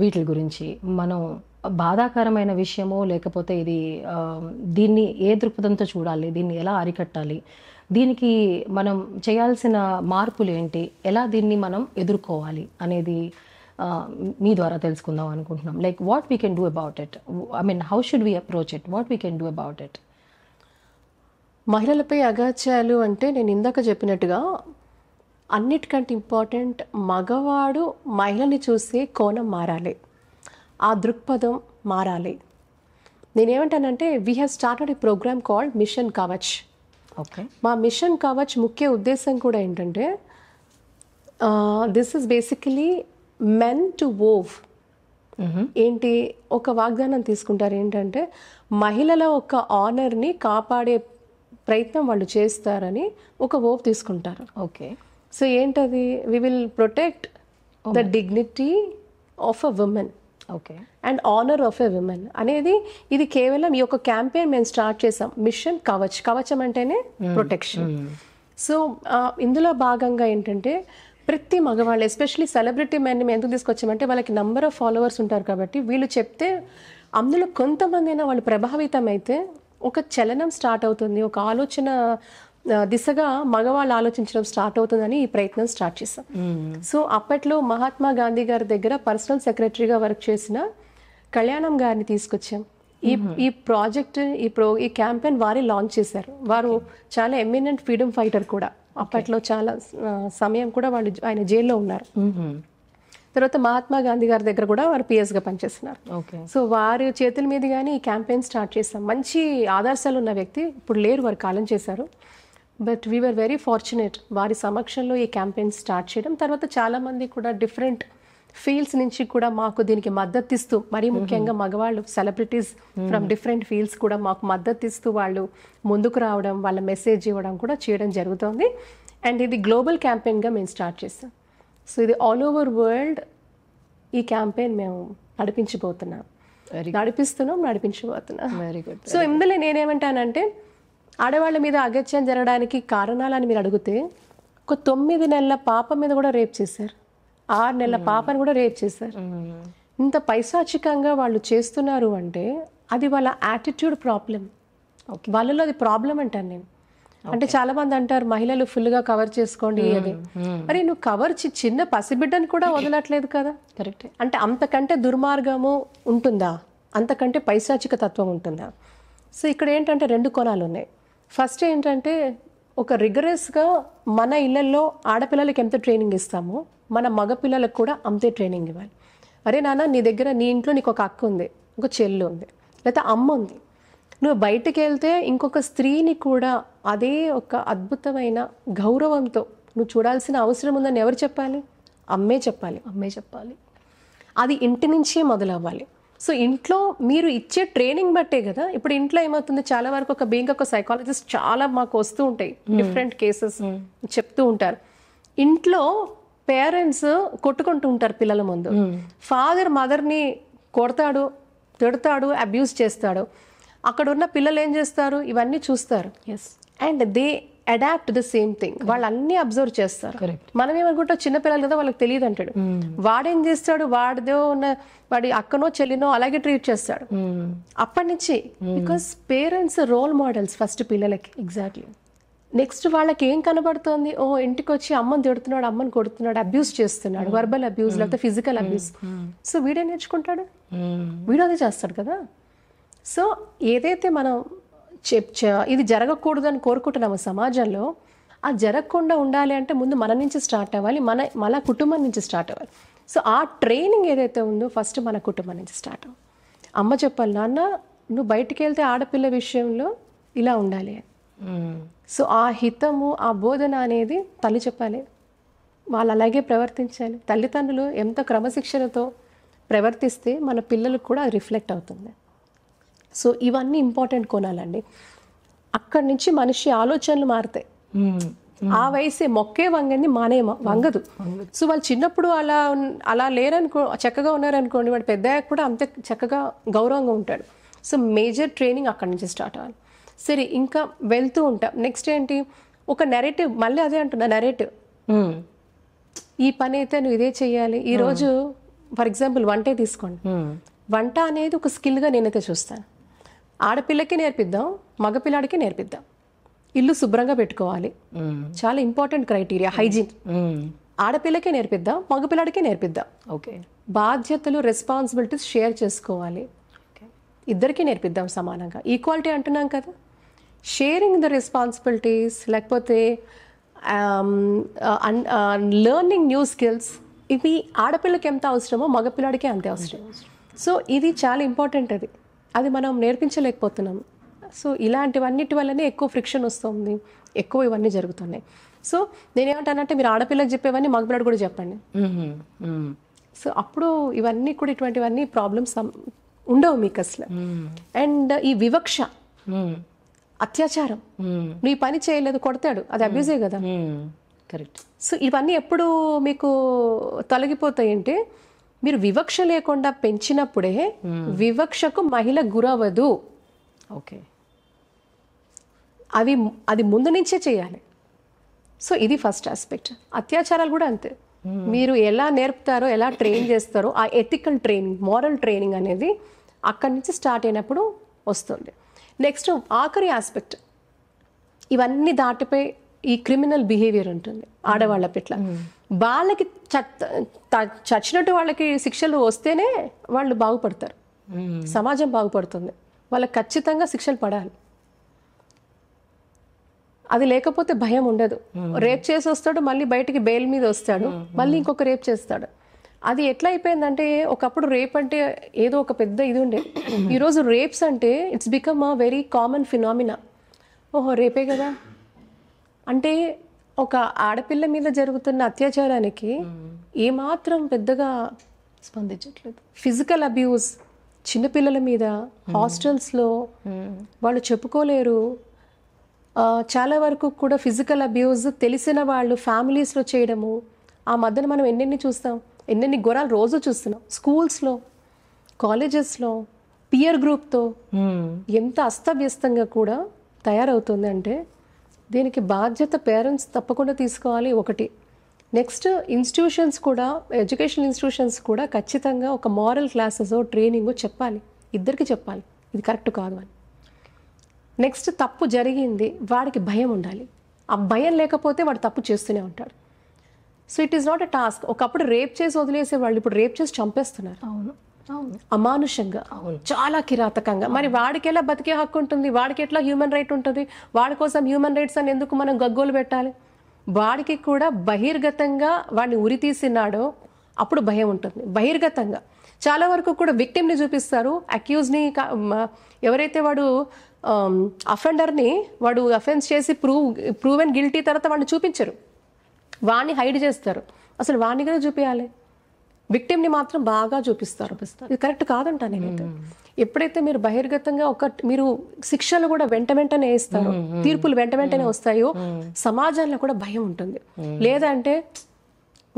Speaker 2: వీటి గురించి మనం బాధాకరమైన విషయమో లేకపోతే ఇది దీన్ని ఏ దృక్పథంతో చూడాలి, దీన్ని ఎలా అరికట్టాలి, దీనికి మనం చేయాల్సిన మార్పులు ఏంటి, ఎలా దీన్ని మనం ఎదుర్కోవాలి అనేది మీ ద్వారా తెలుసుకుందాం అనుకుంటున్నాం. Like what we can do about it, I mean how should we approach it, what we can do about it.
Speaker 3: మహిళలపై అగాత్యాలు అంటే నేను ఇందాక చెప్పినట్టుగా అన్నిటికంటే ఇంపార్టెంట్ మగవాడు మహిళని చూసే కోణం మారాలి, ఆ దృక్పథం మారాలి. నేనేమంటానంటే we have started a program called mission Kavach.
Speaker 2: Okay.
Speaker 3: మా మిషన్ కవచ్ ముఖ్య ఉద్దేశం కూడా ఏంటంటే this is basically men to vow. ఏంటి, ఒక వాగ్దానం తీసుకుంటారు ఏంటంటే మహిళల ఒక ఆనర్ని కాపాడే ప్రయత్నం వాళ్ళు చేస్తారని ఒక వోవ్ తీసుకుంటారు.
Speaker 2: ఓకే.
Speaker 3: సో ఏంటది, we will protect the dignity of a women,
Speaker 2: okay,
Speaker 3: and honour of a women అనేది. ఇది కేవలం ఈ యొక్క క్యాంపెయిన్ మేము స్టార్ట్ చేసాం, మిషన్ కవచ్. కవచం అంటేనే ప్రొటెక్షన్. సో ఇందులో భాగంగా ఏంటంటే ప్రతి మగవాళ్ళు, ఎస్పెషలీ సెలబ్రిటీ మెన్ని మేము ఎందుకు తీసుకొచ్చామంటే వాళ్ళకి నంబర్ ఆఫ్ ఫాలోవర్స్ ఉంటారు కాబట్టి వీళ్ళు చెప్తే అందులో కొంతమంది అయినా వాళ్ళు ప్రభావితం అయితే ఒక చలనం స్టార్ట్ అవుతుంది, ఒక ఆలోచన దిశగా మగవాళ్ళు ఆలోచించడం స్టార్ట్ అవుతుందని ఈ ప్రయత్నం స్టార్ట్ చేశాం. సో అప్పట్లో మహాత్మా గాంధీ గారి దగ్గర పర్సనల్ సెక్రటరీగా వర్క్ చేసిన కళ్యాణం గారిని తీసుకొచ్చాం. ఈ ప్రాజెక్ట్, ఈ క్యాంపెయిన్ వారే లాంచ్ చేశారు. వారు చాలా ఎమినెంట్ ఫ్రీడమ్ ఫైటర్ కూడా. అప్పట్లో చాలా సమయం కూడా ఆయన జైల్లో ఉన్నారు. తర్వాత మహాత్మా గాంధీ గారి దగ్గర కూడా వారు పిఎస్గా పనిచేస్తున్నారు. సో వారి చేతుల మీద కానీ ఈ క్యాంపెయిన్ స్టార్ట్ చేశాం. మంచి ఆదర్శాలు ఉన్న వ్యక్తి, ఇప్పుడు లేరు, వారు కాలం చేశారు. బట్ వీఆర్ వెరీ ఫార్చునేట్ వారి సమక్షంలో ఈ క్యాంపెయిన్ స్టార్ట్ చేయడం. తర్వాత చాలామంది కూడా డిఫరెంట్ ఫీల్డ్స్ నుంచి కూడా మాకు దీనికి మద్దతు ఇస్తూ, మరీ ముఖ్యంగా మగవాళ్ళు సెలబ్రిటీస్ ఫ్రమ్ డిఫరెంట్ ఫీల్డ్స్ కూడా మాకు మద్దతు ఇస్తూ వాళ్ళు ముందుకు రావడం, వాళ్ళ మెసేజ్ ఇవ్వడం కూడా చేయడం జరుగుతుంది. అండ్ ఇది గ్లోబల్ క్యాంపెయిన్గా మేము స్టార్ట్ చేస్తాం. సో ఇది ఆల్ ఓవర్ వరల్డ్ ఈ క్యాంపెయిన్ మేము నడిపించబోతున్నాం.
Speaker 2: Very good.
Speaker 3: సో ఇందులో నేనేమంటానంటే ఆడవాళ్ళ మీద అగత్యం జరగడానికి కారణాలని మీరు అడిగితే, ఒక 9 నెలల పాప మీద కూడా రేప్ చేశారు, 6 నెలల పాపని కూడా రేప్ చేశారు. ఇంత పైశాచికంగా వాళ్ళు చేస్తున్నారు అంటే అది వాళ్ళ యాటిట్యూడ్ ప్రాబ్లం, వాళ్ళలో అది ప్రాబ్లం అంటాను నేను. అంటే చాలా మంది అంటారు మహిళలు ఫుల్గా కవర్ చేసుకోండి అది. మరి నువ్వు కవర్ చిన్న పసిబిడ్డని కూడా వదలట్లేదు కదా.
Speaker 2: కరెక్ట్.
Speaker 3: అంటే అంతకంటే దుర్మార్గము ఉంటుందా, అంతకంటే పైశాచిక తత్వం ఉంటుందా? సో ఇక్కడ ఏంటంటే 2 కోణాలు ఉన్నాయి. ఫస్ట్ ఏంటంటే ఒక రిగరస్గా మన ఇళ్లలో ఆడపిల్లలకి ఎంత ట్రైనింగ్ ఇస్తామో మన మగపిల్లలకు కూడా అంతే ట్రైనింగ్ ఇవ్వాలి. అరే నాన్న, నీ ఇంట్లో నీకు ఒక అక్క ఉంది, ఒక చెల్లు ఉంది, లేకపోతే అమ్మ ఉంది. నువ్వు బయటకు వెళ్తే ఇంకొక స్త్రీని కూడా అదే ఒక అద్భుతమైన గౌరవంతో నువ్వు చూడాల్సిన అవసరం ఉందని ఎవరు చెప్పాలి? అమ్మే చెప్పాలి. అది ఇంటి నుంచే మొదలవ్వాలి. సో ఇంట్లో మీరు ఇచ్చే ట్రైనింగ్ బట్టే కదా. ఇప్పుడు ఇంట్లో ఏమవుతుంది, చాలా వరకు ఒక సైకాలజిస్ట్ చాలా మాకు వస్తూ ఉంటాయి, డిఫరెంట్ కేసెస్ చెప్తూ ఉంటారు. ఇంట్లో పేరెంట్స్ కొట్టుకుంటూ ఉంటారు పిల్లల ముందు. ఫాదర్ మదర్ని కొడతాడు, తిడతాడు, అబ్యూస్ చేస్తాడు. అక్కడ ఉన్న పిల్లలు ఏం చేస్తారు, ఇవన్నీ చూస్తారు. And they adapt the same thing. వాళ్ళు అన్ని అబ్జర్వ్ చేస్తారు. మనం ఏమనుకుంటాం, చిన్నపిల్లలు కదా వాళ్ళకి తెలియదు అంటాడు. వాడేం చేస్తాడు, వాడి అక్కనో చెల్లినో అలాగే ట్రీట్ చేస్తాడు అప్పటి నుంచి. Because parents role models first పిల్లలకి.
Speaker 2: ఎగ్జాక్ట్లీ.
Speaker 3: నెక్స్ట్ వాళ్ళకి ఏం కనబడుతుంది, ఇంటికి వచ్చి అమ్మని తిడుతున్నాడు, అమ్మని కొడుతున్నాడు, అబ్యూస్ చేస్తున్నాడు, వర్బల్ అబ్యూస్ లేకపోతే ఫిజికల్ అబ్యూస్. సో వీడే నేర్చుకుంటాడు, వీడు అదే చేస్తాడు కదా. సో ఏదైతే మనం ఇది జరగకూడదు అని కోరుకుంటున్నాము సమాజంలో, ఆ జరగకుండా ఉండాలి అంటే ముందు మన నుంచి స్టార్ట్ అవ్వాలి, మన కుటుంబం నుంచి స్టార్ట్ అవ్వాలి. సో ఆ ట్రైనింగ్ ఏదైతే ఉందో ఫస్ట్ మన కుటుంబం నుంచి స్టార్ట్. అమ్మ చెప్పాలి, నాన్న నువ్వు బయటికి వెళ్తే ఆడపిల్ల విషయంలో ఇలా ఉండాలి. సో ఆ హితము, ఆ బోధన అనేది తల్లి చెప్పాలి, వాళ్ళు అలాగే ప్రవర్తించాలి. తల్లిదండ్రులు ఎంత క్రమశిక్షణతో ప్రవర్తిస్తే మన పిల్లలకు కూడా అది రిఫ్లెక్ట్ అవుతుంది. సో ఇవన్నీ ఇంపార్టెంట్ కోణాలండి. అక్కడి నుంచి మనిషి ఆలోచనలు మారుతాయి. ఆ వయసే మొక్కే వంగని వంగదు. సో వాళ్ళు చిన్నప్పుడు అలా లేరనుకో, చక్కగా ఉన్నారనుకోండి, వాడు పెద్ద కూడా అంతే చక్కగా గౌరవంగా ఉంటాడు. సో మేజర్ ట్రైనింగ్ అక్కడి నుంచి స్టార్ట్ అవ్వాలి. సరే, ఇంకా వెళ్తూ ఉంటాం. నెక్స్ట్ ఏంటి, ఒక నెరేటివ్, మళ్ళీ అదే అంటున్నా, నెరేటివ్. ఈ పని అయితే నువ్వు ఇదే చెయ్యాలి. ఈరోజు ఫర్ ఎగ్జాంపుల్ వంటే తీసుకోండి. వంట అనేది ఒక స్కిల్గా నేనైతే చూస్తాను. ఆడపిల్లకి నేర్పిద్దాం, మగపిల్లాడికి నేర్పిద్దాం. ఇల్లు శుభ్రంగా పెట్టుకోవాలి, చాలా ఇంపార్టెంట్ క్రైటీరియా, హైజీన్. ఆడపిల్లకే నేర్పిద్దాం, మగపిల్లాడికే నేర్పిద్దాం.
Speaker 2: ఓకే,
Speaker 3: బాధ్యతలు, రెస్పాన్సిబిలిటీస్ షేర్ చేసుకోవాలి, ఇద్దరికీ నేర్పిద్దాం సమానంగా. ఈక్వాలిటీ అంటున్నాం కదా, షేరింగ్ ద రెస్పాన్సిబిలిటీస్, లేకపోతే లెర్నింగ్ న్యూ స్కిల్స్, ఇవి ఆడపిల్లకి ఎంత అవసరమో మగపిల్లాడికి అంతే అవసరం. సో ఇది చాలా ఇంపార్టెంట్. అది మనం నేర్పించలేకపోతున్నాం. సో ఇలాంటివన్నిటి వల్లనే ఎక్కువ ఫ్రిక్షన్ వస్తుంది, ఎక్కువ ఇవన్నీ జరుగుతున్నాయి. సో నేనేమంటానంటే, మీరు ఆడపిల్లకి చెప్పేవన్నీ మగపిల్లాడు కూడా చెప్పండి. సో అప్పుడు ఇవన్నీ కూడా, ఇటువంటివన్నీ ప్రాబ్లమ్స్ ఉండవు మీకు అసలు. అండ్ ఈ వివక్ష, అత్యాచారం, నువ్వు ఈ పని చేయలేదు కొడతాడు, అది అబ్యూజే కదా.
Speaker 2: కరెక్ట్.
Speaker 3: సో ఇవన్నీ ఎప్పుడు మీకు తొలగిపోతాయంటే, మీరు వివక్ష లేకుండా పెంచినప్పుడే వివక్షకు మహిళ గురవదు.
Speaker 2: ఓకే,
Speaker 3: అది ముందు నుంచే చేయాలి. సో ఇది ఫస్ట్ ఆస్పెక్ట్. అత్యాచారాలు కూడా అంతే. మీరు ఎలా నేర్పుతారో, ఎలా ట్రైన్ చేస్తారో, ఆ ఎథికల్ ట్రైనింగ్, మారల్ ట్రైనింగ్ అనేది అక్కడి నుంచి స్టార్ట్ అయినప్పుడు వస్తుంది. నెక్స్ట్ ఆఖరి ఆస్పెక్ట్, ఇవన్నీ దాటిపోయి ఈ క్రిమినల్ బిహేవియర్ ఉంటుంది ఆడవాళ్ళ పట్ల. వాళ్ళకి చచ్చినట్టు వాళ్ళకి శిక్షలు వస్తేనే వాళ్ళు బాగుపడతారు, సమాజం బాగుపడుతుంది. వాళ్ళకి ఖచ్చితంగా శిక్షలు పడాలి. అది లేకపోతే భయం ఉండదు. రేప్ చేసి వస్తాడు, మళ్ళీ బయటికి బెయిల్ మీద వస్తాడు, మళ్ళీ ఇంకొక రేప్ చేస్తాడు. అది ఎట్లా అయిపోయిందంటే, ఒకప్పుడు రేప్ అంటే ఏదో ఒక పెద్ద ఇది ఉండే. ఈరోజు రేప్స్ అంటే it's become a very common phenomena. ఓహో, రేపే కదా అంటే, ఒక ఆడపిల్ల మీద జరుగుతున్న అత్యాచారానికి ఏమాత్రం పెద్దగా
Speaker 2: స్పందించట్లేదు.
Speaker 3: ఫిజికల్ అబ్యూస్ చిన్నపిల్లల మీద హాస్టల్స్లో వాళ్ళు చెప్పుకోలేరు. చాలా వరకు కూడా ఫిజికల్ అబ్యూస్ తెలిసిన వాళ్ళు ఫ్యామిలీస్లో చేయడము. ఆ మధ్యన మనం ఎన్నెన్ని చూస్తాం, ఎన్నెన్ని ఘోరాలు రోజు చూస్తున్నాం. స్కూల్స్లో, కాలేజెస్లో పియర్ గ్రూప్తో ఎంత అస్తవ్యస్తంగా కూడా తయారవుతుంది అంటే, దీనికి బాధ్యత పేరెంట్స్ తప్పకుండా తీసుకోవాలి ఒకటి. నెక్స్ట్ ఇన్స్టిట్యూషన్స్ కూడా, ఎడ్యుకేషనల్ ఇన్స్టిట్యూషన్స్ కూడా ఖచ్చితంగా ఒక మారల్ క్లాసెస్, ట్రైనింగ్ చెప్పాలి, ఇద్దరికి చెప్పాలి ఇది కరెక్ట్ కాదు అని. నెక్స్ట్ తప్పు జరిగింది, వాడికి భయం ఉండాలి. ఆ భయం లేకపోతే వాడు తప్పు చేస్తూనే ఉంటాడు. So it is not a task. ఒకప్పుడు రేప్ చేసి వదిలేసే వాళ్ళు ఇప్పుడు రేప్ చేసి చంపేస్తున్నారు.
Speaker 2: అవును,
Speaker 3: అమానుషంగా, చాలా కిరాతకంగా. మరి వాడికి ఎలా బతికే హక్కు ఉంటుంది, వాడికి ఎట్లా హ్యూమన్ రైట్ ఉంటుంది? వాడి కోసం హ్యూమన్ రైట్స్ అని ఎందుకు మనం గగ్గోలు పెట్టాలి? వాడికి కూడా బహిర్గతంగా వాడిని ఉరి తీసినాడో అప్పుడు భయం ఉంటుంది. బహిర్గతంగా చాలా వరకు కూడా విక్టిమ్ని చూపిస్తారు, అక్యూజ్ని, ఎవరైతే వాడు అఫెండర్ని, వాడు అఫెన్స్ చేసి ప్రూవెన్ గిల్టీ తర్వాత వాడిని చూపించరు, వాడిని హైడ్ చేస్తారు. అసలు వాడిని కూడా చూపించాలి, విక్టిమ్ని మాత్రం బాగా చూపిస్తారు. ఇది కరెక్ట్ కాదంటా నేనైతే. ఎప్పుడైతే మీరు బహిర్గతంగా మీరు శిక్షలు కూడా వెంటనే వేస్తారో, తీర్పులు వెంటనే వస్తాయో, సమాజంలో కూడా భయం ఉంటుంది. లేదంటే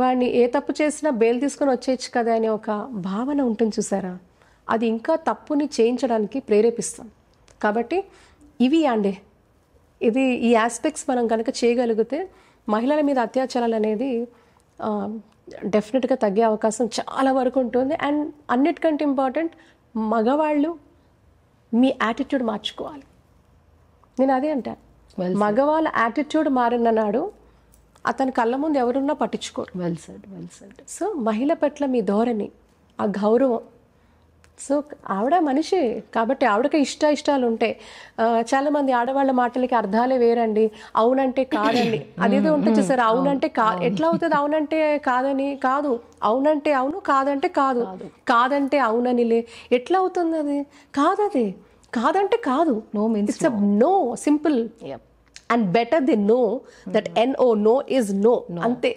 Speaker 3: వాడిని ఏ తప్పు చేసినా బెయిల్ తీసుకొని వచ్చేయచ్చు కదా అనే ఒక భావన ఉంటుంది చూసారా, అది ఇంకా తప్పుని చేయించడానికి ప్రేరేపిస్తాం. కాబట్టి ఇవి అండి, ఈ ఆస్పెక్ట్స్ మనం కనుక చేయగలిగితే మహిళల మీద అత్యాచారాలు అనేది డెఫినెట్గా తగ్గే అవకాశం చాలా వరకు ఉంటుంది. అండ్ అన్నిటికంటే ఇంపార్టెంట్, మగవాళ్ళు మీ యాటిట్యూడ్ మార్చుకోవాలి. నేను అదే అంటాను, మగవాళ్ళ యాటిట్యూడ్ మారిన నాడు అతని కళ్ళ ముందు ఎవరున్నా పట్టించుకోరు.
Speaker 2: Well said.
Speaker 3: సో మహిళ పట్ల మీ ధోరణి, ఆ గౌరవం, సో ఆవిడ మనిషి కాబట్టి ఆవిడకి ఇష్టాలు ఉంటాయి. చాలామంది ఆడవాళ్ళ మాటలకి అర్థాలే వేరండి. అవునంటే కాదండి, అదేదో ఉంటుంది సార్. అవునంటే ఎట్లా అవుతుంది? అవునంటే కాదని కాదు, అవునంటే అవును, కాదంటే కాదు, కాదంటే అవుననిలే ఎట్లా అవుతుంది? అది కాదది, కాదంటే కాదు.
Speaker 2: No means
Speaker 3: it's no, simple. And better they know that NO, no is no, అంతే.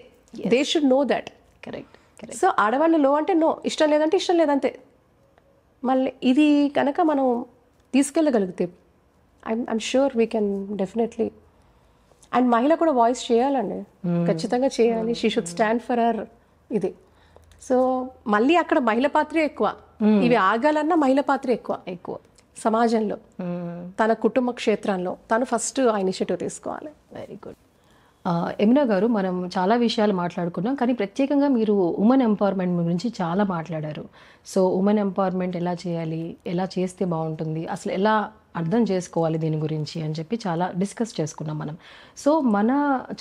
Speaker 3: They should know that.
Speaker 2: Correct.
Speaker 3: So ఆడవాళ్ళు నో అంటే నో, ఇష్టం లేదంటే ఇష్టం లేదంతే. మళ్ళీ ఇది కనుక మనం తీసుకెళ్ళగలిగితే I'm sure we can definitely. And మహిళ కూడా వాయిస్ చేయాలండి, ఖచ్చితంగా చేయాలి. She should stand for her ఇది. సో మళ్ళీ అక్కడ మహిళ పాత్రే ఎక్కువ. ఇవి ఆగాలన్నా మహిళ పాత్ర ఎక్కువ సమాజంలో, తన కుటుంబ క్షేత్రంలో తను ఫస్ట్ ఆ ఇనిషియేటివ్ తీసుకోవాలి.
Speaker 2: Very good. యమున గారు, మనం చాలా విషయాలు మాట్లాడుకున్నాం, కానీ ప్రత్యేకంగా మీరు ఉమెన్ ఎంపవర్మెంట్ గురించి చాలా మాట్లాడారు. సో ఉమెన్ ఎంపవర్మెంట్ ఎలా చేయాలి, ఎలా చేస్తే బాగుంటుంది, అసలు ఎలా అర్థం చేసుకోవాలి దీని గురించి అని చెప్పి చాలా డిస్కస్ చేసుకున్నాం మనం. సో మన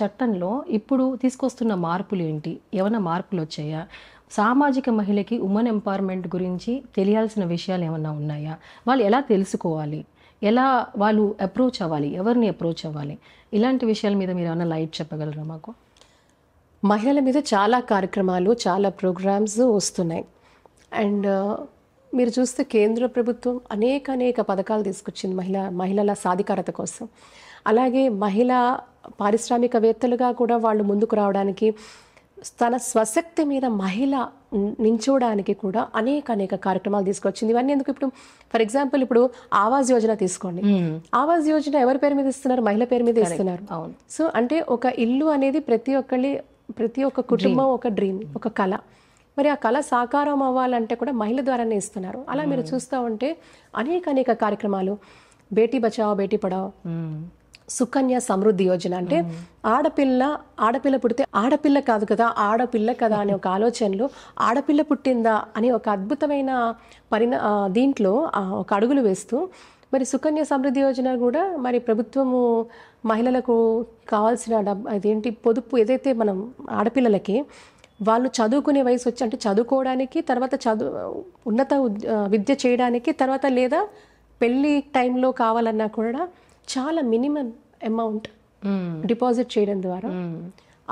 Speaker 2: చట్టంలో ఇప్పుడు తీసుకొస్తున్న మార్పులు ఏంటి, ఏమైనా మార్పులు వచ్చాయా? సామాజిక మహిళకి ఉమెన్ ఎంపవర్మెంట్ గురించి తెలియాల్సిన విషయాలు ఏమైనా ఉన్నాయా? వాళ్ళు ఎలా తెలుసుకోవాలి, ఎలా వాళ్ళు అప్రోచ్ అవ్వాలి, ఎవరిని అప్రోచ్ అవ్వాలి, ఇలాంటి విషయాల మీద మీరు ఏమైనా లైట్ చెప్పగలరా మాకు?
Speaker 3: మహిళల మీద చాలా కార్యక్రమాలు, చాలా ప్రోగ్రామ్స్ వస్తున్నాయి. అండ్ మీరు చూస్తే కేంద్ర ప్రభుత్వం అనేక పథకాలు తీసుకొచ్చింది మహిళల సాధికారత కోసం. అలాగే మహిళా పారిశ్రామికవేత్తలుగా కూడా వాళ్ళు ముందుకు రావడానికి, తన స్వశక్తి మీద మహిళ నించోడానికి కూడా అనేక కార్యక్రమాలు తీసుకొచ్చింది. ఇవన్నీ ఎందుకు? ఇప్పుడు ఫర్ ఎగ్జాంపుల్ ఇప్పుడు ఆవాస్ యోజన తీసుకోండి. ఆవాస్ యోజన ఎవరి పేరు మీద ఇస్తున్నారు? మహిళ పేరు మీద ఇస్తున్నారు. సో అంటే ఒక ఇల్లు అనేది ప్రతి ఒక్క కుటుంబం ఒక డ్రీమ్, ఒక కళ. మరి ఆ కళ సాకారం అవ్వాలంటే కూడా మహిళ ద్వారానే ఇస్తున్నారు. అలా మీరు చూస్తూ ఉంటే అనేక కార్యక్రమాలు, బేటీ బచావో బేటీ పడావో, సుకన్య సమృద్ధి యోజన. అంటే ఆడపిల్ల పుడితే ఆడపిల్ల కాదు కదా, ఆడపిల్ల కదా అనే ఒక ఆలోచనలో ఆడపిల్ల పుట్టిందా అని ఒక అద్భుతమైన దీంట్లో ఒక అడుగులు వేస్తూ మరి సుకన్య సమృద్ధి యోజన కూడా మరి ప్రభుత్వము మహిళలకు కావాల్సిన అదేంటి పొదుపు ఏదైతే మనం ఆడపిల్లలకి వాళ్ళు చదువుకునే వయసు వచ్చి, అంటే చదువుకోవడానికి, తర్వాత ఉన్నత విద్య చేయడానికి, తర్వాత లేదా పెళ్ళి టైంలో కావాలన్నా కూడా చాలా మినిమం అమౌంట్ డిపాజిట్ చేయడం ద్వారా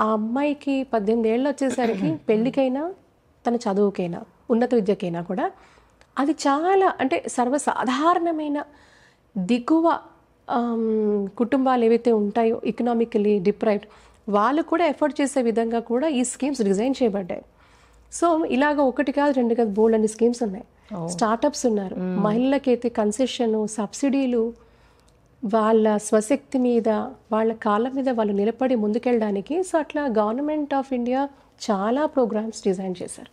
Speaker 3: ఆ అమ్మాయికి 18 ఏళ్ళు వచ్చేసరికి పెళ్ళికైనా తన చదువుకైనా ఉన్నత విద్యకైనా కూడా అది చాలా అంటే సర్వసాధారణమైన దిగువ కుటుంబాలు ఏవైతే ఉంటాయో ఎకనామికలీ డిప్రైవ్డ్ వాళ్ళు కూడా ఎఫర్ట్ చేసే విధంగా కూడా ఈ స్కీమ్స్ డిజైన్ చేయబడ్డాయి. సో ఇలాగ ఒకటి కాదు రెండు కాదు బోల్డ్ అన్ని స్కీమ్స్ ఉన్నాయి. స్టార్టప్స్ ఉన్నారు, మహిళలకైతే కన్సెషన్, సబ్సిడీలు, వాళ్ళ స్వశక్తి మీద వాళ్ళ కాళ్ళ మీద వాళ్ళు నిలబడి ముందుకెళ్ళడానికి. సో అట్లా గవర్నమెంట్ ఆఫ్ ఇండియా చాలా ప్రోగ్రామ్స్ డిజైన్ చేశారు.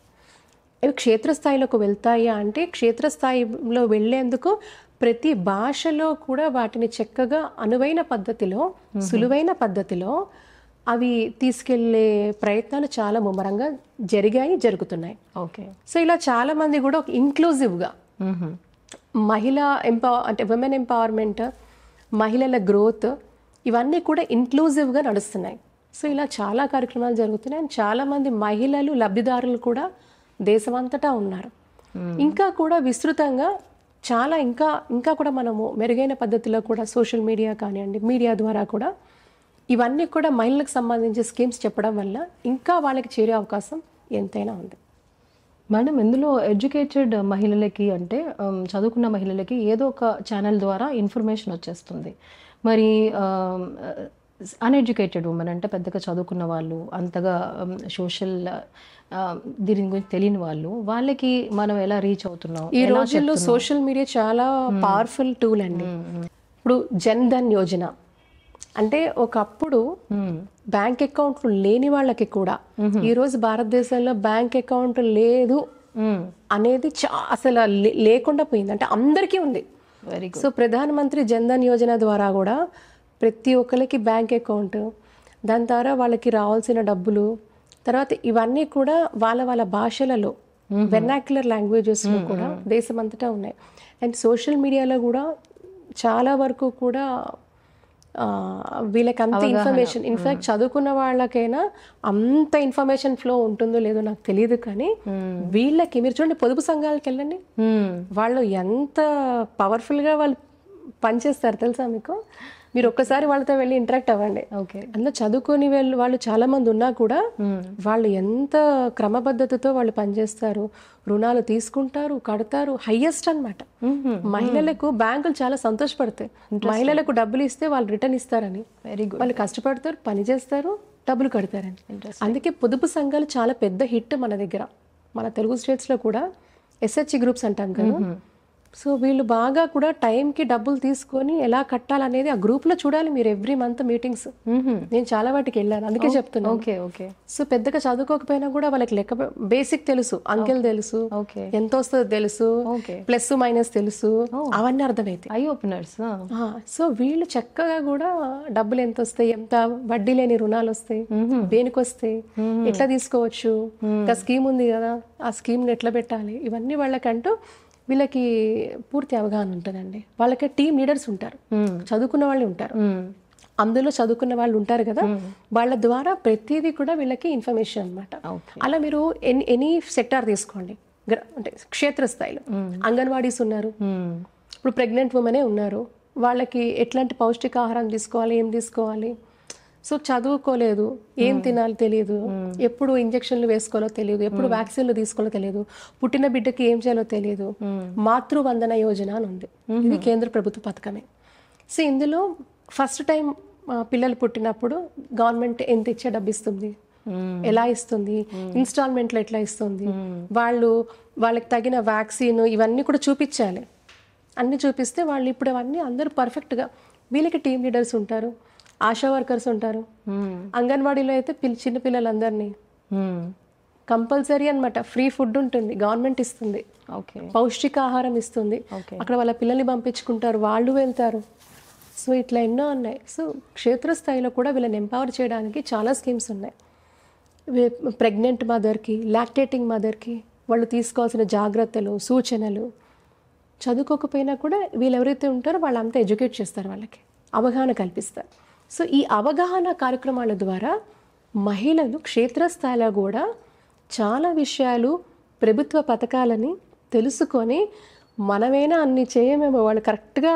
Speaker 3: ఇవి క్షేత్రస్థాయిలోకి వెళ్తాయా అంటే క్షేత్రస్థాయిలో వెళ్ళేందుకు ప్రతి భాషలో కూడా వాటిని చక్కగా అనువైన పద్ధతిలో, సులువైన పద్ధతిలో అవి తీసుకెళ్లే ప్రయత్నాలు చాలా ముమ్మరంగా జరుగుతున్నాయి.
Speaker 2: ఓకే.
Speaker 3: సో ఇలా చాలా మంది కూడా ఒక ఇంక్లూజివ్గా మహిళా అంటే విమెన్ ఎంపవర్మెంట్, మహిళల గ్రోత్ ఇవన్నీ కూడా ఇంక్లూజివ్గా నడుస్తున్నాయి. సో ఇలా చాలా కార్యక్రమాలు జరుగుతున్నాయి. అండ్ చాలామంది మహిళలు లబ్ధిదారులు కూడా దేశమంతటా ఉన్నారు. ఇంకా కూడా విస్తృతంగా చాలా ఇంకా కూడా మనము మెరుగైన పద్ధతిలో కూడా సోషల్ మీడియా కానివ్వండి, మీడియా ద్వారా కూడా ఇవన్నీ కూడా మహిళలకు సంబంధించి స్కీమ్స్ చెప్పడం వల్ల ఇంకా వాళ్ళకి చేరే అవకాశం ఎంతైనా ఉంది.
Speaker 2: మేడం, ఇందులో ఎడ్యుకేటెడ్ మహిళలకి అంటే చదువుకున్న మహిళలకి ఏదో ఒక ఛానల్ ద్వారా ఇన్ఫర్మేషన్ వచ్చేస్తుంది. మరి అన్ఎడ్యుకేటెడ్ ఉమెన్ అంటే పెద్దగా చదువుకున్న వాళ్ళు, అంతగా సోషల్ దీని గురించి తెలియని వాళ్ళకి మనం ఎలా రీచ్ అవుతున్నాం?
Speaker 3: ఈ రోజుల్లో సోషల్ మీడియా చాలా పవర్ఫుల్ టూల్ అండి. ఇప్పుడు జన్ ధన్ యోజన అంటే ఒకప్పుడు బ్యాంక్ అకౌంట్లు లేని వాళ్ళకి కూడా ఈరోజు భారతదేశంలో బ్యాంక్ అకౌంట్ లేదు అనేది అసలు లేకుండా పోయింది, అంటే అందరికీ ఉంది. సో ప్రధానమంత్రి జన్ ధన్ యోజన ద్వారా కూడా ప్రతి ఒక్కరికి బ్యాంక్ అకౌంట్, దాని ద్వారా వాళ్ళకి రావాల్సిన డబ్బులు, తర్వాత ఇవన్నీ కూడా వాళ్ళ భాషలలో వెర్నాక్యులర్ లాంగ్వేజెస్లో కూడా దేశమంతటా ఉన్నాయి. అండ్ సోషల్ మీడియాలో కూడా చాలా వరకు కూడా వీళ్ళకి అంత ఇన్ఫర్మేషన్, ఇన్ఫాక్ట్ చదువుకున్న వాళ్ళకైనా అంత ఇన్ఫర్మేషన్ ఫ్లో ఉంటుందో లేదో నాకు తెలియదు, కానీ వీళ్ళకి మీరు చూడండి పొదుపు సంఘాలకు వెళ్ళండి, వాళ్ళు ఎంత పవర్ఫుల్గా వాళ్ళు పనిచేస్తారు తెలుసా మీకు. మీరు ఒక్కసారి వాళ్ళతో వెళ్ళి ఇంటరాక్ట్ అవ్వండి.
Speaker 2: ఓకే,
Speaker 3: అందులో చదువుకొని వాళ్ళు చాలా మంది ఉన్నా కూడా వాళ్ళు ఎంత క్రమబద్ధతతో వాళ్ళు పనిచేస్తారు, రుణాలు తీసుకుంటారు, కడతారు, హైయెస్ట్ అన్నమాట. మహిళలకు బ్యాంకులు చాలా సంతోషపడతాయి, మహిళలకు డబ్బులు ఇస్తే వాళ్ళు రిటర్న్ ఇస్తారని.
Speaker 2: Very good.
Speaker 3: వాళ్ళు కష్టపడతారు, పని చేస్తారు, డబ్బులు కడతారని. అందుకే పొదుపు సంఘాలు చాలా పెద్ద హిట్ మన దగ్గర, మన తెలుగు స్టేట్స్లో కూడా. ఎస్హెచ్ఈ గ్రూప్స్ అంటాం కదా, సో వీళ్ళు బాగా కూడా టైంకి డబ్బులు తీసుకొని ఎలా కట్టాలనేది ఆ గ్రూప్లో చూడాలి మీరు. ఎవ్రీ మంత్ మీటింగ్స్ నేను చాలా వాటికి వెళ్ళాను, అందుకే చెప్తున్నాను.
Speaker 2: Okay okay.
Speaker 3: సో పెద్దగా చదువుకోకపోయినా కూడా వాళ్ళకి లెక్క బేసిక్ తెలుసు, అంకెల్ తెలుసు, ఎంత వస్తుందో తెలుసు, ప్లస్ మైనస్ తెలుసు, అవన్నీ అర్థమైతే
Speaker 2: ఐ ఓపెనర్స్.
Speaker 3: సో వీళ్ళు చక్కగా కూడా డబ్బులు ఎంత వస్తాయి, ఎంత వడ్డీ లేని రుణాలు వస్తాయి, దేనికి వస్తాయి, ఎట్లా తీసుకోవచ్చు, ఇంకా స్కీమ్ ఉంది కదా ఆ స్కీమ్ని ఎట్లా పెట్టాలి, ఇవన్నీ వాళ్ళకంటూ వీళ్ళకి పూర్తి అవగాహన ఉంటుందండి. వాళ్ళకి టీమ్ లీడర్స్ ఉంటారు, చదువుకున్న వాళ్ళు ఉంటారు, అందులో చదువుకున్న వాళ్ళు ఉంటారు కదా, వాళ్ళ ద్వారా ప్రతిదీ కూడా వీళ్ళకి ఇన్ఫర్మేషన్ అనమాట. అలా మీరు ఎనీ సెక్టార్ తీసుకోండి, అంటే క్షేత్రస్థాయిలో అంగన్వాడీస్ ఉన్నారు, ఇప్పుడు ప్రెగ్నెంట్ ఉమెనే ఉన్నారు, వాళ్ళకి ఎట్లాంటి పౌష్టికాహారం తీసుకోవాలి, ఏం తీసుకోవాలి, సో చదువుకోలేదు, ఏం తినాలి తెలియదు, ఎప్పుడు ఇంజక్షన్లు వేసుకోవాలో తెలియదు, ఎప్పుడు వ్యాక్సిన్లు తీసుకోవాలో తెలియదు, పుట్టిన బిడ్డకి ఏం చేయాలో తెలియదు. మాతృవందన యోజన అని ఉంది, ఇది కేంద్ర ప్రభుత్వ పథకమే. సో ఇందులో ఫస్ట్ టైం పిల్లలు పుట్టినప్పుడు గవర్నమెంట్ ఎంత ఇచ్చే డబ్బు ఇస్తుంది, ఎలా ఇస్తుంది, ఇన్స్టాల్మెంట్లో ఎట్లా ఇస్తుంది, వాళ్ళకి తగిన వ్యాక్సిన్ ఇవన్నీ కూడా చూపించాలి. అన్నీ చూపిస్తే వాళ్ళు ఇప్పుడు అవన్నీ అందరూ పర్ఫెక్ట్గా, వీళ్ళకి టీమ్ లీడర్స్ ఉంటారు, ఆశా వర్కర్స్ ఉంటారు, అంగన్వాడీలో అయితే చిన్న పిల్లలందరినీ కంపల్సరీ అన్నమాట ఫ్రీ ఫుడ్ ఉంటుంది, గవర్నమెంట్ ఇస్తుంది, పౌష్టికాహారం ఇస్తుంది, అక్కడ వాళ్ళ పిల్లల్ని పంపించుకుంటారు, వాళ్ళు వెళ్తారు. సో ఇట్లా ఎన్నో ఉన్నాయి. సో క్షేత్రస్థాయిలో కూడా వీళ్ళని ఎంపవర్ చేయడానికి చాలా స్కీమ్స్ ఉన్నాయి. ప్రెగ్నెంట్ మదర్కి, లాక్టేటింగ్ మదర్కి వాళ్ళు తీసుకోవాల్సిన జాగ్రత్తలు, సూచనలు, చదువుకోకపోయినా కూడా వీళ్ళు ఎవరైతే ఉంటారో వాళ్ళంతా ఎడ్యుకేట్ చేస్తారు, వాళ్ళకి అవగాహన కల్పిస్తారు. సో ఈ అవగాహన కార్యక్రమాల ద్వారా మహిళలు క్షేత్రస్థాయిలో కూడా చాలా విషయాలు, ప్రభుత్వ పథకాలని తెలుసుకొని మనమైనా అన్ని చేయమేమో, వాళ్ళు కరెక్ట్గా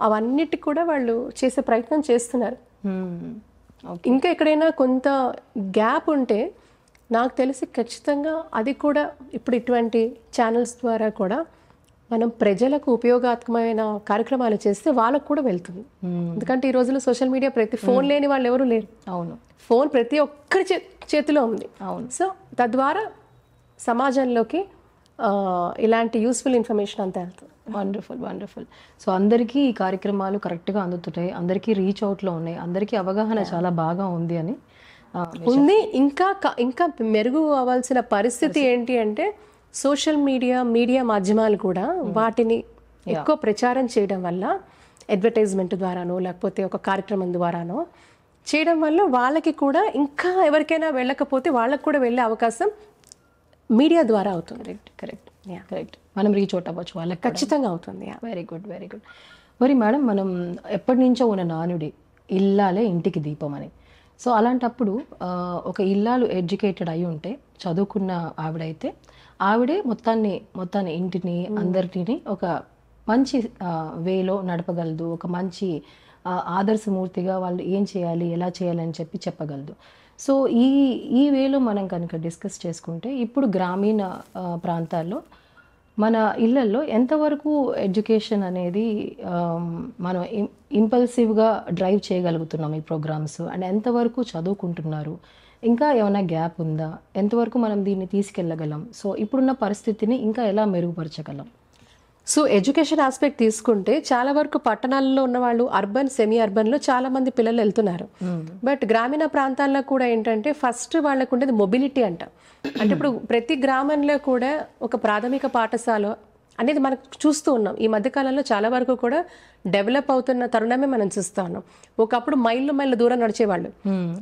Speaker 3: అవన్నిటి కూడా వాళ్ళు చేసే ప్రయత్నం చేస్తున్నారు. ఇంకా ఎక్కడైనా కొంత గ్యాప్ ఉంటే నాకు తెలిసి ఖచ్చితంగా అది కూడా ఇప్పుడు ఇటువంటి ఛానల్స్ ద్వారా కూడా మనం ప్రజలకు ఉపయోగాత్మకమైన కార్యక్రమాలు చేస్తే వాళ్ళకు కూడా వెళ్తుంది. ఎందుకంటే ఈ రోజుల్లో సోషల్ మీడియా ప్రతి ఫోన్ లేని వాళ్ళు ఎవరు లేరు.
Speaker 2: అవును,
Speaker 3: ఫోన్ ప్రతి ఒక్కరి చేతిలో ఉంది.
Speaker 2: అవును.
Speaker 3: సో తద్వారా సమాజంలోకి ఇలాంటి యూస్ఫుల్ ఇన్ఫర్మేషన్ అంతా వెళ్తుంది.
Speaker 2: Wonderful wonderful. సో అందరికీ ఈ కార్యక్రమాలు కరెక్ట్గా అందుతున్నాయి, అందరికీ రీచ్ అవుట్లో ఉన్నాయి, అందరికీ అవగాహన చాలా బాగా ఉంది అని
Speaker 3: ఉంది. ఇంకా మెరుగు అవ్వాల్సిన పరిస్థితి ఏంటి అంటే సోషల్ మీడియా మాధ్యమాలు కూడా వాటిని ఎక్కువ ప్రచారం చేయడం వల్ల, అడ్వర్టైజ్మెంట్ ద్వారానో లేకపోతే ఒక కార్యక్రమం ద్వారానో చేయడం వల్ల వాళ్ళకి కూడా ఇంకా ఎవరికైనా వెళ్ళకపోతే వాళ్ళకి కూడా వెళ్ళే అవకాశం మీడియా ద్వారా అవుతుంది.
Speaker 2: Correct correct correct. మనం రీచ్ అవుట్ అవ్వచ్చు వాళ్ళకి,
Speaker 3: ఖచ్చితంగా అవుతుంది.
Speaker 2: Very good very good. మరి మేడం, మనం ఎప్పటి నుంచో ఉన్న నానుడి ఇల్లాలే ఇంటికి దీపం అని. సో అలాంటప్పుడు ఒక ఇల్లాలు ఎడ్యుకేటెడ్ అయి ఉంటే, చదువుకున్న ఆవిడైతే ఆవిడే మొత్తాన్ని ఇంటిని అందరినీ ఒక మంచి వేలో నడపగలదు, ఒక మంచి ఆదర్శమూర్తిగా వాళ్ళు ఏం చేయాలి, ఎలా చేయాలి అని చెప్పగలదు. సో ఈ వేలో మనం కనుక డిస్కస్ చేసుకుంటే, ఇప్పుడు గ్రామీణ ప్రాంతాల్లో మన ఇళ్ళల్లో ఎంతవరకు ఎడ్యుకేషన్ అనేది మనం ఇంపల్సివ్గా డ్రైవ్ చేయగలుగుతున్నాం ఈ ప్రోగ్రామ్స్, అండ్ ఎంతవరకు చదువుకుంటున్నారు, ఇంకా ఏమైనా గ్యాప్ ఉందా, ఎంతవరకు మనం దీన్ని తీసుకెళ్ళగలం, సో ఇప్పుడున్న పరిస్థితిని ఇంకా ఎలా మెరుగుపరచగలం?
Speaker 3: సో ఎడ్యుకేషన్ ఆస్పెక్ట్ తీసుకుంటే చాలా వరకు పట్టణాల్లో ఉన్న వాళ్ళు అర్బన్, సెమీ అర్బన్లో చాలా మంది పిల్లలు వెళ్తున్నారు. బట్ గ్రామీణ ప్రాంతాల్లో కూడా ఏంటంటే ఫస్ట్ వాళ్ళకు ఉండేది మొబిలిటీ అంట. అంటే ఇప్పుడు ప్రతి గ్రామంలో కూడా ఒక ప్రాథమిక పాఠశాల అనేది మనం చూస్తూ ఉన్నాం. ఈ మధ్యకాలంలో చాలా వరకు కూడా డెవలప్ అవుతున్న తరుణమే మనం చూస్తూ ఉన్నాం. ఒకప్పుడు మైళ్ళు దూరం నడిచేవాళ్ళు,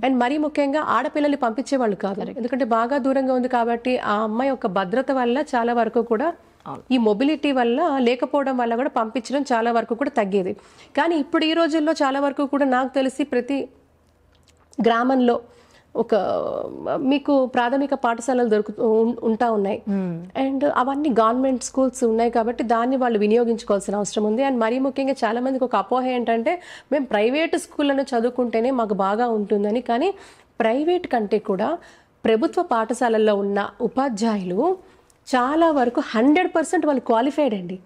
Speaker 3: అండ్ మరీ ముఖ్యంగా ఆడపిల్లల్ని పంపించేవాళ్ళు కాదు, ఎందుకంటే బాగా దూరంగా ఉంది కాబట్టి ఆ అమ్మాయి యొక్క భద్రత వల్ల చాలా వరకు కూడా ఈ మొబిలిటీ వల్ల లేకపోవడం వల్ల కూడా పంపించడం చాలా వరకు కూడా తగ్గేది. కానీ ఇప్పుడు ఈ రోజుల్లో చాలా వరకు కూడా నాకు తెలిసి ప్రతి గ్రామంలో ఒక మీకు ప్రాథమిక పాఠశాలలు ఉంటా ఉన్నాయి. అండ్ అవన్నీ గవర్నమెంట్ స్కూల్స్ ఉన్నాయి కాబట్టి దాన్ని వాళ్ళు వినియోగించుకోవాల్సిన అవసరం ఉంది. అండ్ మరీ ముఖ్యంగా చాలా మందికి ఒక అపోహ ఏంటంటే మేము ప్రైవేట్ స్కూళ్ళను చదువుకుంటేనే మాకు బాగా ఉంటుందని. కానీ ప్రైవేట్ కంటే కూడా ప్రభుత్వ పాఠశాలల్లో ఉన్న ఉపాధ్యాయులు చాలా వరకు 100% వాళ్ళు క్వాలిఫైడ్ అండి.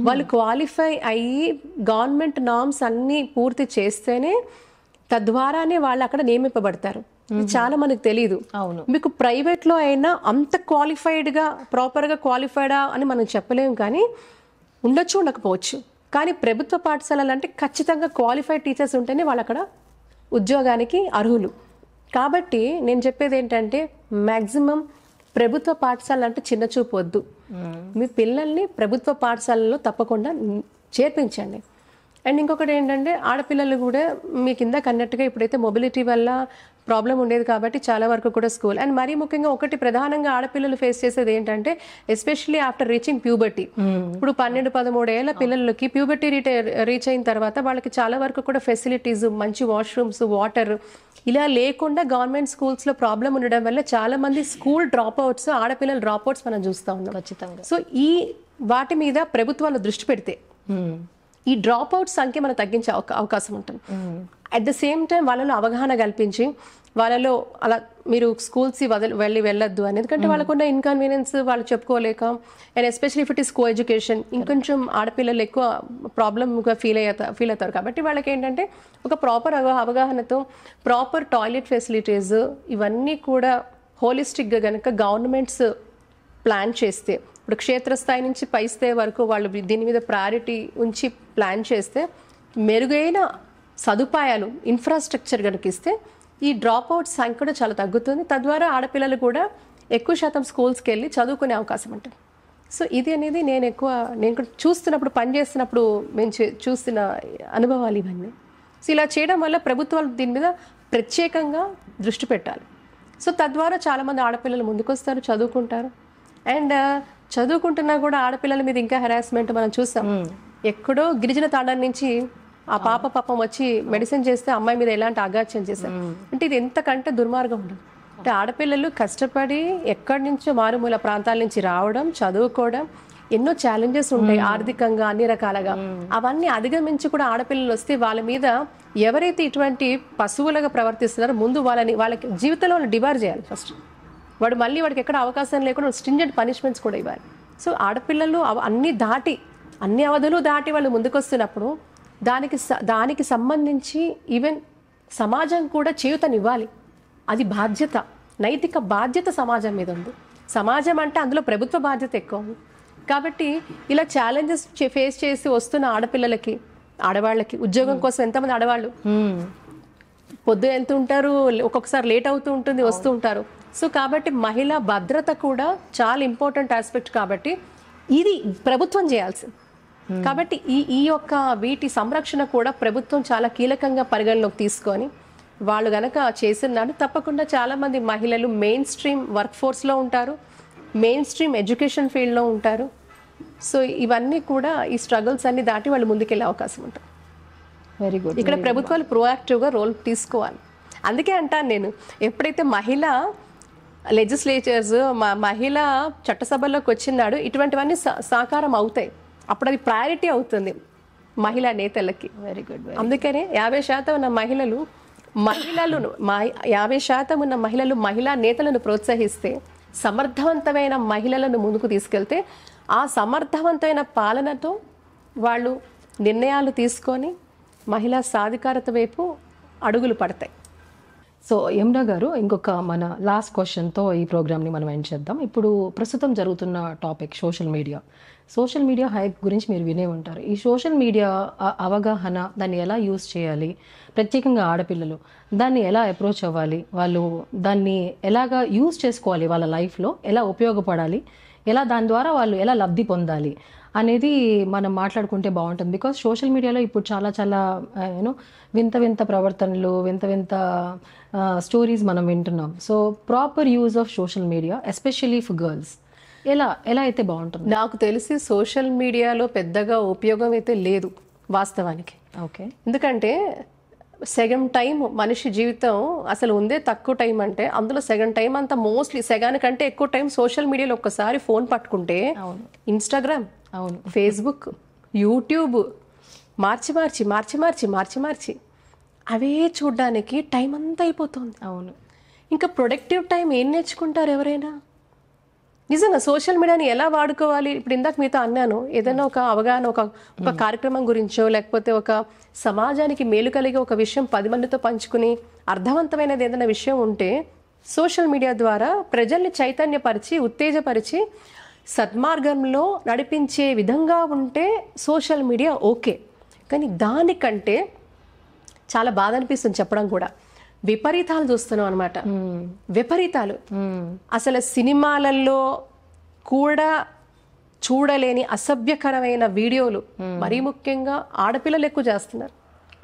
Speaker 3: వాళ్ళు క్వాలిఫై అయ్యి గవర్నమెంట్ నార్మ్స్ అన్నీ పూర్తి చేస్తేనే తద్వారానే వాళ్ళు అక్కడ నియమింపబడతారు. చాలా మనకు తెలియదు.
Speaker 2: అవును,
Speaker 3: మీకు ప్రైవేట్లో అయినా అంత క్వాలిఫైడ్గా ప్రాపర్గా క్వాలిఫైడా అని మనం చెప్పలేము, కానీ ఉండొచ్చు ఉండకపోవచ్చు. కానీ ప్రభుత్వ పాఠశాలలు అంటే ఖచ్చితంగా క్వాలిఫైడ్ టీచర్స్ ఉంటేనే వాళ్ళు అక్కడ ఉద్యోగానికి అర్హులు. కాబట్టి నేను చెప్పేది ఏంటంటే మ్యాక్సిమం ప్రభుత్వ పాఠశాలలు అంటే చిన్న చూపు వద్దు. మీ పిల్లల్ని ప్రభుత్వ పాఠశాలలో తప్పకుండా చేర్పించండి. అండ్ ఇంకొకటి ఏంటంటే ఆడపిల్లలు కూడా మీ కింద కన్నట్టుగా ఇప్పుడైతే మొబిలిటీ వల్ల ప్రాబ్లం ఉండేది కాబట్టి చాలా వరకు కూడా స్కూల్. అండ్ మరీ ముఖ్యంగా ఒకటి ప్రధానంగా ఆడపిల్లలు ఫేస్ చేసేది ఏంటంటే ఎస్పెషల్లీ ఆఫ్టర్ రీచింగ్ ప్యూబర్టీ. ఇప్పుడు 12-13 ఏళ్ల పిల్లలకి ప్యూబర్టీ రీచ్ అయిన తర్వాత వాళ్ళకి చాలా వరకు కూడా ఫెసిలిటీస్, మంచి వాష్రూమ్స్, వాటర్ ఇలా లేకుండా గవర్నమెంట్ స్కూల్స్లో ప్రాబ్లం ఉండడం వల్ల చాలా మంది స్కూల్ డ్రాప్ అవుట్స్, ఆడపిల్లల డ్రాప్ అవుట్స్ మనం చూస్తూ ఉన్నాం.
Speaker 2: ఖచ్చితంగా.
Speaker 3: సో ఈ వాటి మీద ప్రభుత్వాలు దృష్టి పెడితే ఈ డ్రాప్ అవుట్ సంఖ్య మనం తగ్గించే అవకాశం ఉంటుంది. అట్ ద సేమ్ టైం వాళ్ళలో అవగాహన కల్పించి వాళ్ళలో అలా మీరు స్కూల్స్ వెళ్ళొద్దు అని, ఎందుకంటే వాళ్ళకున్న ఇన్కన్వీనియన్స్ వాళ్ళు చెప్పుకోలేక, and especially if it is co education ఇంకొంచెం ఆడపిల్లలు ఎక్కువ ప్రాబ్లమ్గా ఫీల్ అవుతారు. కాబట్టి వాళ్ళకి ఏంటంటే ఒక ప్రాపర్ అవగాహనతో ప్రాపర్ టాయిలెట్ ఫెసిలిటీస్ ఇవన్నీ కూడా హోలిస్టిక్గా కనుక గవర్నమెంట్స్ ప్లాన్ చేస్తే, ఇప్పుడు క్షేత్రస్థాయి నుంచి పై స్థాయి వరకు వాళ్ళు దీని మీద ప్రయారిటీ ఉంచి ప్లాన్ చేస్తే, మెరుగైన సదుపాయాలు ఇన్ఫ్రాస్ట్రక్చర్ కనుక ఇస్తే ఈ డ్రాప్ అవుట్ సంఖ్య కూడా చాలా తగ్గుతుంది. తద్వారా ఆడపిల్లలు కూడా ఎక్కువ శాతం స్కూల్స్కి వెళ్ళి చదువుకునే అవకాశం ఉంటుంది. సో ఇది అనేది నేను కూడా చూస్తున్నప్పుడు, పనిచేస్తున్నప్పుడు మేము చూస్తున్న అనుభవాలు ఇవన్నీ. సో ఇలా చేయడం వల్ల ప్రభుత్వాలు దీని మీద ప్రత్యేకంగా దృష్టి పెట్టాలి. సో తద్వారా చాలామంది ఆడపిల్లలు ముందుకొస్తారు, చదువుకుంటారు. అండ్ చదువుకుంటున్నా కూడా ఆడపిల్లల మీద ఇంకా హెరాస్మెంట్ మనం చూస్తాం. ఎక్కడో గిరిజన తాండం నుంచి ఆ పాపం వచ్చి మెడిసిన్ చేస్తే అమ్మాయి మీద ఎలాంటి అగాత్యం చేశారు అంటే ఇది ఎంతకంటే దుర్మార్గం ఉండదు. అంటే ఆడపిల్లలు కష్టపడి ఎక్కడి నుంచో మారుమూల ప్రాంతాల నుంచి రావడం, చదువుకోవడం, ఎన్నో ఛాలెంజెస్ ఉంటాయి ఆర్థికంగా అన్ని రకాలుగా. అవన్నీ అధిగమించి కూడా ఆడపిల్లలు వస్తే వాళ్ళ మీద ఎవరైతే ఇటువంటి పశువులుగా ప్రవర్తిస్తున్నారో ముందు వాళ్ళకి జీవితంలో డిబార్ చేయాలి. ఫస్ట్ వాడికి ఎక్కడ అవకాశం లేకుండా స్ట్రింజెంట్ పనిష్మెంట్స్ కూడా ఇవ్వాలి. సో ఆడపిల్లలు అన్ని అవధులు దాటి వాళ్ళు ముందుకొస్తున్నప్పుడు దానికి సంబంధించి ఈవెన్ సమాజం కూడా చేయూతనివ్వాలి. అది బాధ్యత, నైతిక బాధ్యత సమాజం మీద ఉంది. సమాజం అంటే అందులో ప్రభుత్వ బాధ్యత ఎక్కువ ఉంది. కాబట్టి ఇలా ఛాలెంజెస్ ఫేస్ చేసి వస్తున్న ఆడవాళ్ళకి ఉద్యోగం కోసం ఎంతమంది ఆడవాళ్ళు పొద్దు వెళ్తూ ఉంటారు, ఒక్కొక్కసారి లేట్ అవుతూ ఉంటుంది, వస్తూ ఉంటారు. సో కాబట్టి మహిళా భద్రత కూడా చాలా ఇంపార్టెంట్ ఆస్పెక్ట్. కాబట్టి ఇది ప్రభుత్వం చేయాల్సింది. కాబట్టి ఈ యొక్క వీటి సంరక్షణ కూడా ప్రభుత్వం చాలా కీలకంగా పరిగణలోకి తీసుకొని వాళ్ళు గనక చేస్తున్నాడు తప్పకుండా చాలామంది మహిళలు మెయిన్ స్ట్రీమ్ వర్క్ ఫోర్స్లో ఉంటారు, మెయిన్ స్ట్రీమ్ ఎడ్యుకేషన్ ఫీల్డ్లో ఉంటారు. సో ఇవన్నీ కూడా ఈ స్ట్రగుల్స్ అన్ని దాటి వాళ్ళు ముందుకెళ్ళే అవకాశం ఉంటుంది.
Speaker 2: Very good.
Speaker 3: ఇక్కడ ప్రభుత్వాలు ప్రోయాక్టివ్గా రోల్ తీసుకోవాలి. అందుకే అంటాను నేను, ఎప్పుడైతే మహిళా లెజిస్లేచర్స్ మహిళా చట్టసభల్లోకి వచ్చినాడు ఇటువంటివన్నీ సాకారం అవుతాయి. అప్పుడు అది ప్రయారిటీ అవుతుంది మహిళా నేతలకి.
Speaker 2: Very good.
Speaker 3: అందుకనే 50% ఉన్న 50% ఉన్న మహిళలు మహిళా నేతలను ప్రోత్సహిస్తే, సమర్థవంతమైన మహిళలను ముందుకు తీసుకెళ్తే ఆ సమర్థవంతమైన పాలనతో వాళ్ళు నిర్ణయాలు తీసుకొని మహిళా సాధికారత వైపు అడుగులు పడతాయి.
Speaker 2: సో యమున గారు, ఇంకొక మన లాస్ట్ క్వశ్చన్తో ఈ ప్రోగ్రామ్ని మనం ఎండ్ చేద్దాం. ఇప్పుడు ప్రస్తుతం జరుగుతున్న టాపిక్ సోషల్ మీడియా హైప్ గురించి మీరు వినే ఉంటారు. ఈ సోషల్ మీడియా అవగాహన, దాన్ని ఎలా యూజ్ చేయాలి, ప్రత్యేకంగా ఆడపిల్లలు దాన్ని ఎలా అప్రోచ్ అవ్వాలి, వాళ్ళు దాన్ని ఎలాగా యూజ్ చేసుకోవాలి, వాళ్ళ లైఫ్లో ఎలా ఉపయోగపడాలి, దాని ద్వారా వాళ్ళు ఎలా లబ్ధి పొందాలి అనేది మనం మాట్లాడుకుంటే బాగుంటుంది. బికాజ్ సోషల్ మీడియాలో ఇప్పుడు చాలా వింత ప్రవర్తనలు, వింత స్టోరీస్ మనం వింటున్నాం. So proper use of social media especially for girls, ఎలా ఎలా అయితే బాగుంటుంది?
Speaker 3: నాకు తెలిసి సోషల్ మీడియాలో పెద్దగా ఉపయోగం అయితే లేదు వాస్తవానికి.
Speaker 2: ఓకే.
Speaker 3: ఎందుకంటే సగం టైం మనిషి జీవితం అసలు ఉందే తక్కువ టైం అంటే అందులో సగం టైం అంతా మోస్ట్లీ సగానికంటే ఎక్కువ టైం సోషల్ మీడియాలో ఒక్కసారి ఫోన్ పట్టుకుంటే
Speaker 2: అవును.
Speaker 3: ఇన్స్టాగ్రామ్,
Speaker 2: అవును,
Speaker 3: ఫేస్బుక్, యూట్యూబ్ మార్చి మార్చి మార్చి మార్చి మార్చి మార్చి అవే చూడడానికి టైం అంతా అయిపోతుంది.
Speaker 2: అవును.
Speaker 3: ఇంకా ప్రొడక్టివ్ టైం ఏం నేర్చుకుంటారు ఎవరైనా? నిజంగా సోషల్ మీడియాని ఎలా వాడుకోవాలి? ఇప్పుడు ఇందాక మీతో అన్నాను, ఏదైనా ఒక అవగాహన, ఒక కార్యక్రమం గురించో లేకపోతే ఒక సమాజానికి మేలు కలిగే ఒక విషయం 10 మందితో పంచుకుని అర్థవంతమైనది ఏదైనా విషయం ఉంటే సోషల్ మీడియా ద్వారా ప్రజల్ని చైతన్యపరిచి ఉత్తేజపరిచి సద్మార్గంలో నడిపించే విధంగా ఉంటే సోషల్ మీడియా ఓకే. కానీ దానికంటే చాలా బాధ అనిపిస్తుంది చెప్పడం కూడా, విపరీతాలు చూస్తున్నాం అనమాట. విపరీతాలు అసలు సినిమాలలో కూడా చూడలేని అసభ్యకరమైన వీడియోలు, మరీ ముఖ్యంగా ఆడపిల్లలు ఎక్కువ చేస్తున్నారు.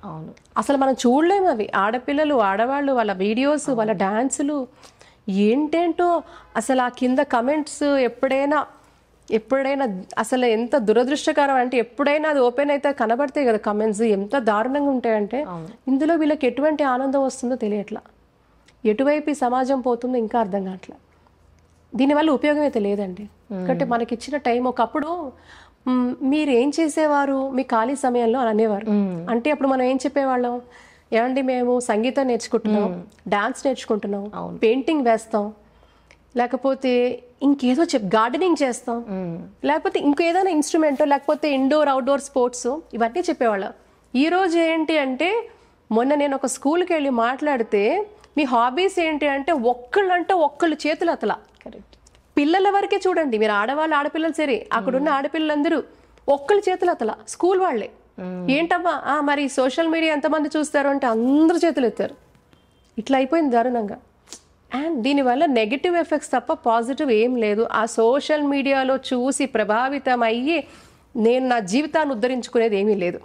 Speaker 2: అవును.
Speaker 3: అసలు మనం చూడలేము అవి. ఆడపిల్లలు, ఆడవాళ్ళు, వాళ్ళ వీడియోస్, వాళ్ళ డాన్సులు ఏంటేంటో. అసలు ఆ కింద కమెంట్స్ ఎప్పుడైనా అసలు ఎంత దురదృష్టకరం అంటే, ఎప్పుడైనా అది ఓపెన్ అయితే కనబడతాయి కదా కమెంట్స్, ఎంత దారుణంగా ఉంటాయంటే ఇందులో వీళ్ళకి ఎటువంటి ఆనందం వస్తుందో తెలియట్లా, ఎటువైపు ఈ సమాజం పోతుందో ఇంకా అర్థం కావట్లా. దీనివల్ల ఉపయోగం అయితే లేదండి. ఎందుకంటే మనకి ఇచ్చిన టైం, ఒకప్పుడు మీరు ఏం చేసేవారు మీ ఖాళీ సమయంలో అని అనేవారు. అంటే అప్పుడు మనం ఏం చెప్పేవాళ్ళం, ఏమండి మేము సంగీతం నేర్చుకుంటున్నాం, డాన్స్ నేర్చుకుంటున్నాం, పెయింటింగ్ వేస్తాం, లేకపోతే ఇంకేదో గార్డెనింగ్ చేస్తాం, లేకపోతే ఇంకేదైనా ఇన్స్ట్రుమెంట్, లేకపోతే ఇండోర్ అవుట్డోర్ స్పోర్ట్స్, ఇవన్నీ చెప్పేవాళ్ళం. ఈ రోజు ఏంటి అంటే, మొన్న నేను ఒక స్కూల్కి వెళ్ళి మాట్లాడితే మీ హాబీస్ ఏంటి అంటే ఒక్కళ్ళు చేతులు అతలా.
Speaker 2: కరెక్ట్.
Speaker 3: పిల్లల వరకే చూడండి, మీరు ఆడవాళ్ళు ఆడపిల్లలు సరే, అక్కడున్న ఆడపిల్లలందరూ ఒక్కళ్ళు చేతులు అతలా, స్కూల్ వాళ్ళే. ఏంటమ్మా మరి సోషల్ మీడియా ఎంతమంది చూస్తారు అంటే అందరూ చేతులు ఎత్తారు. ఇట్లా అయిపోయింది దారుణంగా. అండ్ దీనివల్ల నెగిటివ్ ఎఫెక్ట్స్ తప్ప పాజిటివ్ ఏం లేదు. ఆ సోషల్ మీడియాలో చూసి ప్రభావితం అయ్యి నేను నా జీవితాన్ని ఉద్ధరించుకునేది ఏమీ లేదు.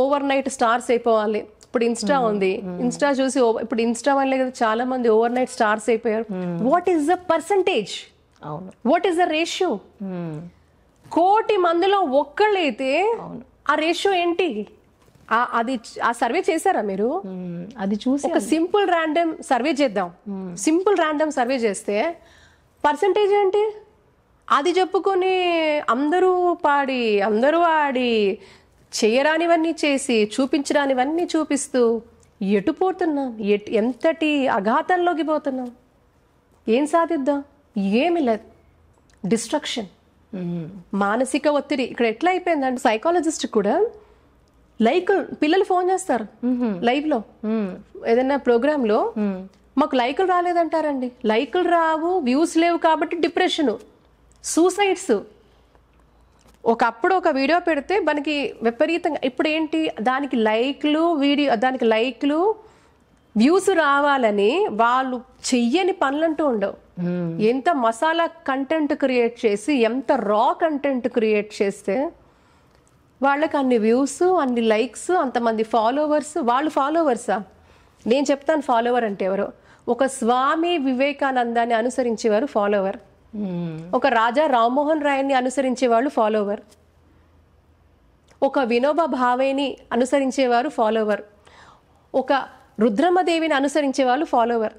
Speaker 3: ఓవర్ నైట్ స్టార్స్ అయిపోవాలి. ఇప్పుడు ఇన్స్టా ఉంది, ఇన్స్టా చూసి ఇప్పుడు ఇన్స్టా వల్లే కదా చాలా మంది ఓవర్ నైట్ స్టార్స్ అయిపోయారు. What is the percentage? What is the ratio? 1,000,000 మందిలో ఒక్కళ్ళైతే ఆ రేషియో ఏంటి? అది ఆ సర్వే చేశారా మీరు?
Speaker 2: అది చూసి
Speaker 3: ఒక సింపుల్ ర్యాండమ్ సర్వే చేద్దాం. సింపుల్ ర్యాండమ్ సర్వే చేస్తే పర్సంటేజ్ ఏంటి? అది చెప్పుకొని అందరూ పాడి, అందరూ ఆడి, చేయరానివన్నీ చేసి, చూపించరానివన్నీ చూపిస్తూ ఎటు పోతున్నాం? ఎంతటి అఘాతంలోకి పోతున్నాం? ఏం సాధిద్దాం? ఏమి లేదు. డిస్ట్రక్షన్, మానసిక ఒత్తిడి. ఇక్కడ ఎట్లా అయిపోయిందంటే సైకాలజిస్ట్ కూడా పిల్లలు ఫోన్ చేస్తారు లైవ్ లో, ఏదైనా ప్రోగ్రామ్ లో, మాకు లైకులు రాలేదంటారండి. లైకులు రావు, వ్యూస్ లేవు కాబట్టి డిప్రెషన్, సూసైడ్స్. ఒకప్పుడు ఒక వీడియో పెడితే మనకి విపరీతంగా, ఇప్పుడు ఏంటి దానికి లైక్లు వ్యూస్ రావాలని వాళ్ళు చెయ్యని పనులంటూ ఉండవు. ఎంత మసాలా కంటెంట్ క్రియేట్ చేసి, ఎంత రా కంటెంట్ క్రియేట్ చేస్తే వాళ్ళకి అన్ని వ్యూస్, అన్ని లైక్స్, అంతమంది ఫాలోవర్స్. వాళ్ళు ఫాలోవర్సా? నేను చెప్తాను ఫాలోవర్ అంటే ఎవరో. ఒక స్వామి వివేకానందాన్ని అనుసరించేవారు ఫాలోవర్, ఒక రాజా రామ్మోహన్ రాయ్ని అనుసరించే వాళ్ళు ఫాలోవర్, ఒక వినోబా భావేని అనుసరించేవారు ఫాలోవర్, ఒక రుద్రమదేవిని అనుసరించే వాళ్ళు ఫాలోవర్.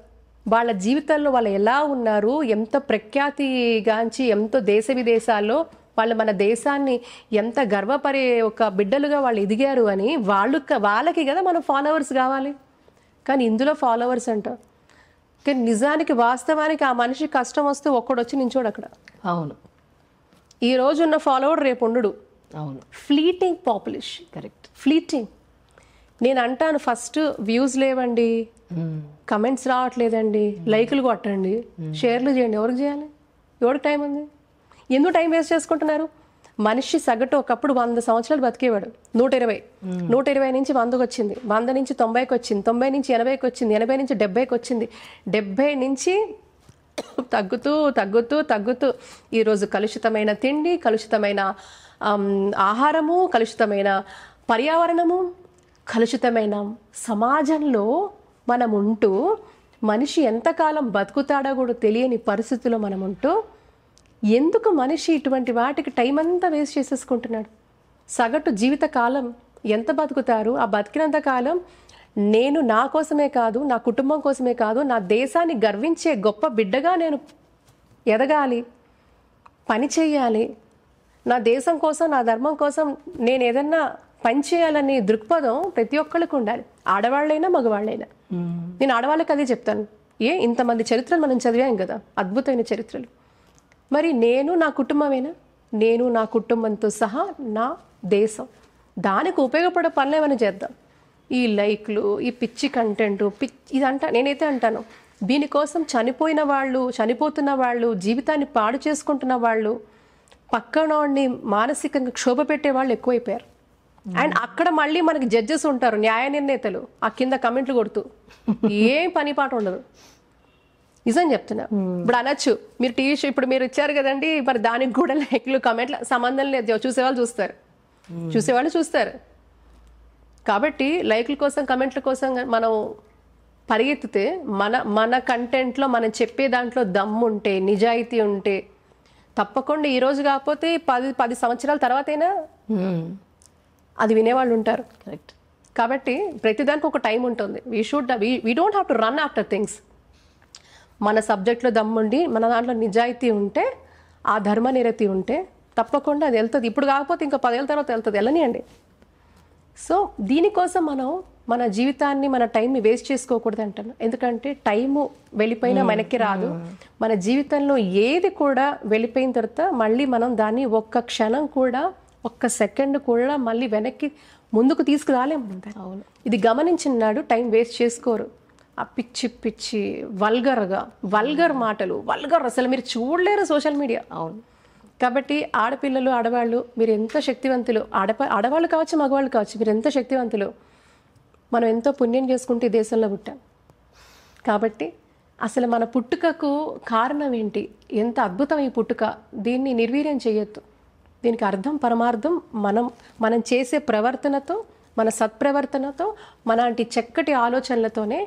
Speaker 3: వాళ్ళ జీవితాల్లో వాళ్ళు ఎలా ఉన్నారు, ఎంత ప్రఖ్యాతిగాంచి, ఎంతో దేశ విదేశాల్లో వాళ్ళు మన దేశాన్ని ఎంత గర్వపడే ఒక బిడ్డలుగా వాళ్ళు ఎదిగారు అని వాళ్ళకి కదా మనం ఫాలోవర్స్ కావాలి. కానీ ఇందులో ఫాలోవర్స్ అంట. కానీ నిజానికి వాస్తవానికి ఆ మనిషి కష్టం వస్తే ఒక్కడొచ్చి నించోడు అక్కడ.
Speaker 2: అవును.
Speaker 3: ఈ రోజు ఉన్న ఫాలోవర్ రేపు ఉండడు.
Speaker 2: అవును.
Speaker 3: Fleeting population.
Speaker 2: కరెక్ట్.
Speaker 3: ఫ్లీటింగ్. నేను అంటాను, ఫస్ట్ వ్యూస్ లేవండి, కమెంట్స్ రావట్లేదండి, లైకులు కొట్టండి, షేర్లు చేయండి. ఎవరికి చేయాలి? ఎవరికి టైం ఉంది? ఎందుకు టైం వేస్ట్ చేసుకుంటున్నారు? మనిషి సగటు ఒకప్పుడు 100 సంవత్సరాలు బతికేవాడు. 120 నుంచి 100కి వచ్చింది, 100 నుంచి 90కి వచ్చింది, 90 నుంచి 80కి వచ్చింది, 80 నుంచి 70కి వచ్చింది, 70 నుంచి తగ్గుతూ ఈరోజు కలుషితమైన తిండి, కలుషితమైన ఆహారము, కలుషితమైన పర్యావరణము, కలుషితమైన సమాజంలో మనం ఉంటూ మనిషి ఎంతకాలం బతుకుతాడో కూడా తెలియని పరిస్థితుల్లో మనం ఉంటూ ఎందుకు మనిషి ఇటువంటి వాటికి టైం అంతా వేస్ట్ చేసేసుకుంటున్నాడు? సగటు జీవిత కాలం ఎంత బతుకుతారు? ఆ బతికినంత కాలం నేను నా కోసమే కాదు, నా కుటుంబం కోసమే కాదు, నా దేశాన్ని గర్వించే గొప్ప బిడ్డగా నేను ఎదగాలి, పని చేయాలి, నా దేశం కోసం, నా ధర్మం కోసం నేను ఏదన్నా పని చేయాలనే దృక్పథం ప్రతి ఒక్కరికి ఉండాలి, ఆడవాళ్ళైనా మగవాళ్ళైనా. నేను ఆడవాళ్ళకి అదే చెప్తాను. ఇంతమంది చరిత్రలు మనం చదివాం కదా, అద్భుతమైన చరిత్రలు. మరి నేను నా కుటుంబమేనా? నేను నా కుటుంబంతో సహా నా దేశం, దానికి ఉపయోగపడే పనులు ఏమైనా చేద్దాం. ఈ లైక్లు, ఈ పిచ్చి కంటెంట్, నేనైతే అంటాను, దీనికోసం చనిపోతున్న వాళ్ళు, జీవితాన్ని పాడు చేసుకుంటున్న వాళ్ళు, పక్కనోడిని మానసికంగా క్షోభ పెట్టే వాళ్ళు ఎక్కువైపోయారు. అండ్ అక్కడ మళ్ళీ మనకి జడ్జెస్ ఉంటారు, న్యాయ నిర్ణేతలు, ఆ కింద కమెంట్లు కొడుతూ ఏం పని పాట ఉండదు. నిజం చెప్తున్నా. ఇప్పుడు అనొచ్చు, మీరు టీవీ షో ఇప్పుడు మీరు ఇచ్చారు కదండి, మరి దానికి కూడా లైక్లు కమెంట్లు సంబంధం లేదు. చూసేవాళ్ళు చూస్తారు. కాబట్టి లైక్ల కోసం, కమెంట్ల కోసం మనం పరిగెత్తితే మన కంటెంట్లో మనం చెప్పే దాంట్లో దమ్ము ఉంటే, నిజాయితీ ఉంటే, తప్పకుండా ఈ రోజు కాకపోతే 10 సంవత్సరాల తర్వాతైనా అది వినేవాళ్ళు ఉంటారు. కరెక్ట్. కాబట్టి ప్రతిదానికి ఒక టైం ఉంటుంది. We don't have to run after things. మన సబ్జెక్ట్లో దమ్ముండి, మన దాంట్లో నిజాయితీ ఉంటే, ఆ ధర్మనిరతి ఉంటే తప్పకుండా అది వెళ్తుంది. ఇప్పుడు కాకపోతే ఇంకా 10 ఏళ్ళ తర్వాత వెళ్తుంది, వెళ్ళనియండి. సో దీనికోసం మనం మన జీవితాన్ని, మన టైంని వేస్ట్ చేసుకోకూడదు అంటాను. ఎందుకంటే టైము వెళ్ళిపోయినా వెనక్కి రాదు. మన జీవితంలో ఏది కూడా వెళ్ళిపోయిన తర్వాత మళ్ళీ మనం దాన్ని ఒక్క క్షణం కూడా, ఒక్క సెకండ్ కూడా మళ్ళీ వెనక్కి ముందుకు తీసుకురాలేము. అవును, ఇది గమనించినాడు టైం వేస్ట్ చేసుకోరు. ఆ పిచ్చి వల్గర్ మాటలు, అసలు మీరు చూడలేరు సోషల్ మీడియా. అవును. కాబట్టి ఆడపిల్లలు, ఆడవాళ్ళు, మీరు ఎంత శక్తివంతులు, ఆడవాళ్ళు కావచ్చు, మగవాళ్ళు కావచ్చు, మీరు ఎంత శక్తివంతులు. మనం ఎంతో పుణ్యం చేసుకుంటే ఈ దేశంలో పుట్టాం. కాబట్టి అసలు మన పుట్టుకకు కారణం ఏంటి? ఎంత అద్భుతం ఈ పుట్టుక. దీన్ని నిర్వీర్యం చేయొద్దు. దీనికి అర్థం, పరమార్థం మనం చేసే ప్రవర్తనతో, మన సత్ప్రవర్తనతో, మనలాంటి చక్కటి ఆలోచనలతోనే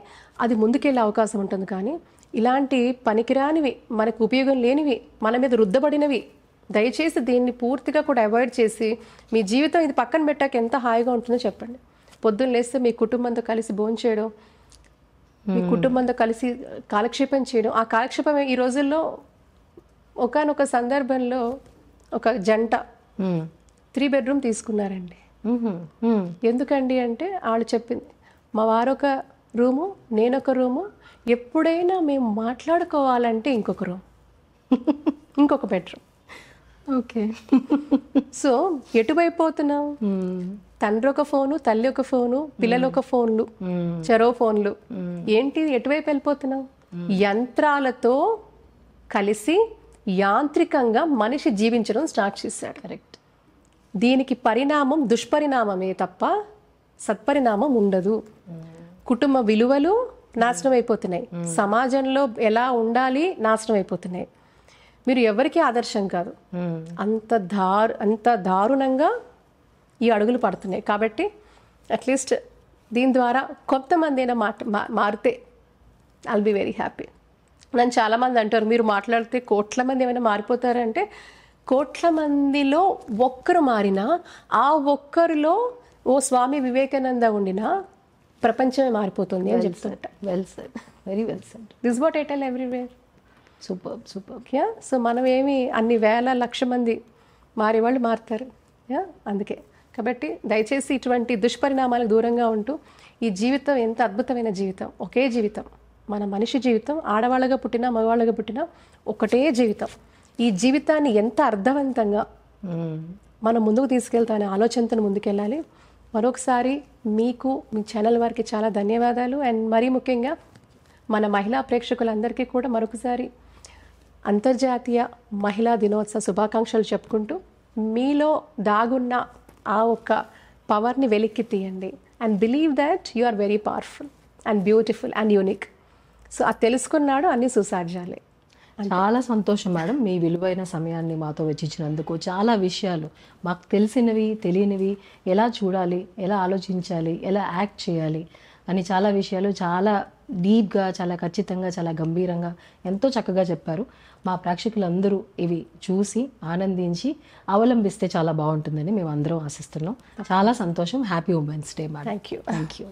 Speaker 3: అది ముందుకెళ్ళే అవకాశం ఉంటుంది. కానీ ఇలాంటి పనికిరానివి, మనకు ఉపయోగం లేనివి, మన మీద రుద్దబడినవి, దయచేసి దీన్ని పూర్తిగా కూడా అవాయిడ్ చేసి మీ జీవితం ఇది పక్కన పెట్టాక ఎంత హాయిగా ఉంటుందో చెప్పండి. పొద్దున్న లేస్తే మీ కుటుంబంతో కలిసి భోంచేయడం, మీ కుటుంబంతో కలిసి కాలక్షేపం చేయడం. ఆ కాలక్షేపం ఈ రోజుల్లో ఒకానొక సందర్భంలో ఒక జంట 3 బెడ్రూమ్ తీసుకున్నారండి. ఎందుకండి అంటే వాళ్ళు చెప్పింది, మా వారొక రూము, నేనొక రూము, ఎప్పుడైనా మేము మాట్లాడుకోవాలంటే ఇంకొక రూమ్, ఇంకొక బెడ్రూమ్. ఓకే. సో ఎటువైపోతున్నాం? తండ్రి ఒక ఫోను, తల్లి ఒక ఫోను, పిల్లలు ఒక ఫోన్లు, చెరో ఫోన్లు. ఏంటి, ఎటువైపు వెళ్ళిపోతున్నాం? యంత్రాలతో కలిసి యాంత్రికంగా మనిషి జీవించడం స్టార్ట్ చేశాడు. కరెక్ట్. దీనికి పరిణామం దుష్పరిణామమే తప్ప సత్పరిణామం ఉండదు. కుటుంబ విలువలు నాశనం అయిపోతున్నాయి, సమాజంలో ఎలా ఉండాలి నాశనం అయిపోతున్నాయి. మీరు ఎవరికీ ఆదర్శం కాదు. అంత దారుణంగా ఈ అడుగులు పడుతున్నాయి. కాబట్టి అట్లీస్ట్ దీని ద్వారా కొంతమంది అయినా మారితే ఐల్ బి వెరీ హ్యాపీ. నన్ను చాలామంది అంటారు, మీరు మాట్లాడితే కోట్ల మంది ఏమైనా మారిపోతారంటే, కోట్ల మందిలో ఒక్కరు మారినా, ఆ ఒక్కరిలో ఓ స్వామి వివేకానంద ఉండినా ప్రపంచమే మారిపోతుంది అని చెప్తుంట.
Speaker 2: Well said, very well said.
Speaker 3: This what I tell everywhere.
Speaker 2: Super.
Speaker 3: Yeah. So మనం ఏమి అన్ని వేల లక్ష మంది మారేవాళ్ళు మారుతారు. యా, అందుకే. కాబట్టి దయచేసి ఇటువంటి దుష్పరిణామాలకు దూరంగా ఉంటూ, ఈ జీవితం ఎంత అద్భుతమైన జీవితం, ఒకే జీవితం, మన మనిషి జీవితం, ఆడవాళ్ళగా పుట్టినా మగవాళ్ళగా పుట్టినా ఒకటే జీవితం. ఈ జీవితాన్ని ఎంత అర్థవంతంగా మనం ముందుకు తీసుకెళ్తామనే ఆలోచనతో ముందుకెళ్ళాలి. మరొకసారి మీకు, మీ ఛానల్ వారికి చాలా ధన్యవాదాలు. అండ్ మరీ ముఖ్యంగా మన మహిళా ప్రేక్షకులందరికీ కూడా మరొకసారి అంతర్జాతీయ మహిళా దినోత్సవ శుభాకాంక్షలు చెప్పుకుంటూ, మీలో దాగున్న ఆ ఒక్క పవర్ని వెలికి తీయండి. And believe that you are very powerful and beautiful and unique. So అది తెలుసుకున్నాడు అన్ని సుసాధ్యాలే.
Speaker 2: చాలా సంతోషం మేడం, మీ విలువైన సమయాన్ని మాతో వెచ్చించినందుకు. చాలా విషయాలు మాకు తెలిసినవి, తెలియనివి, ఎలా చూడాలి, ఎలా ఆలోచించాలి, ఎలా యాక్ట్ చేయాలి అని చాలా విషయాలు చాలా డీప్గా, చాలా ఖచ్చితంగా, చాలా గంభీరంగా ఎంతో చక్కగా చెప్పారు. మా ప్రేక్షకులందరూ ఇవి చూసి ఆనందించి అవలంబిస్తే చాలా బాగుంటుందని మేము అందరం ఆశిస్తున్నాం. చాలా సంతోషం. Happy women's day madam.
Speaker 3: Thank you.
Speaker 2: Thank you.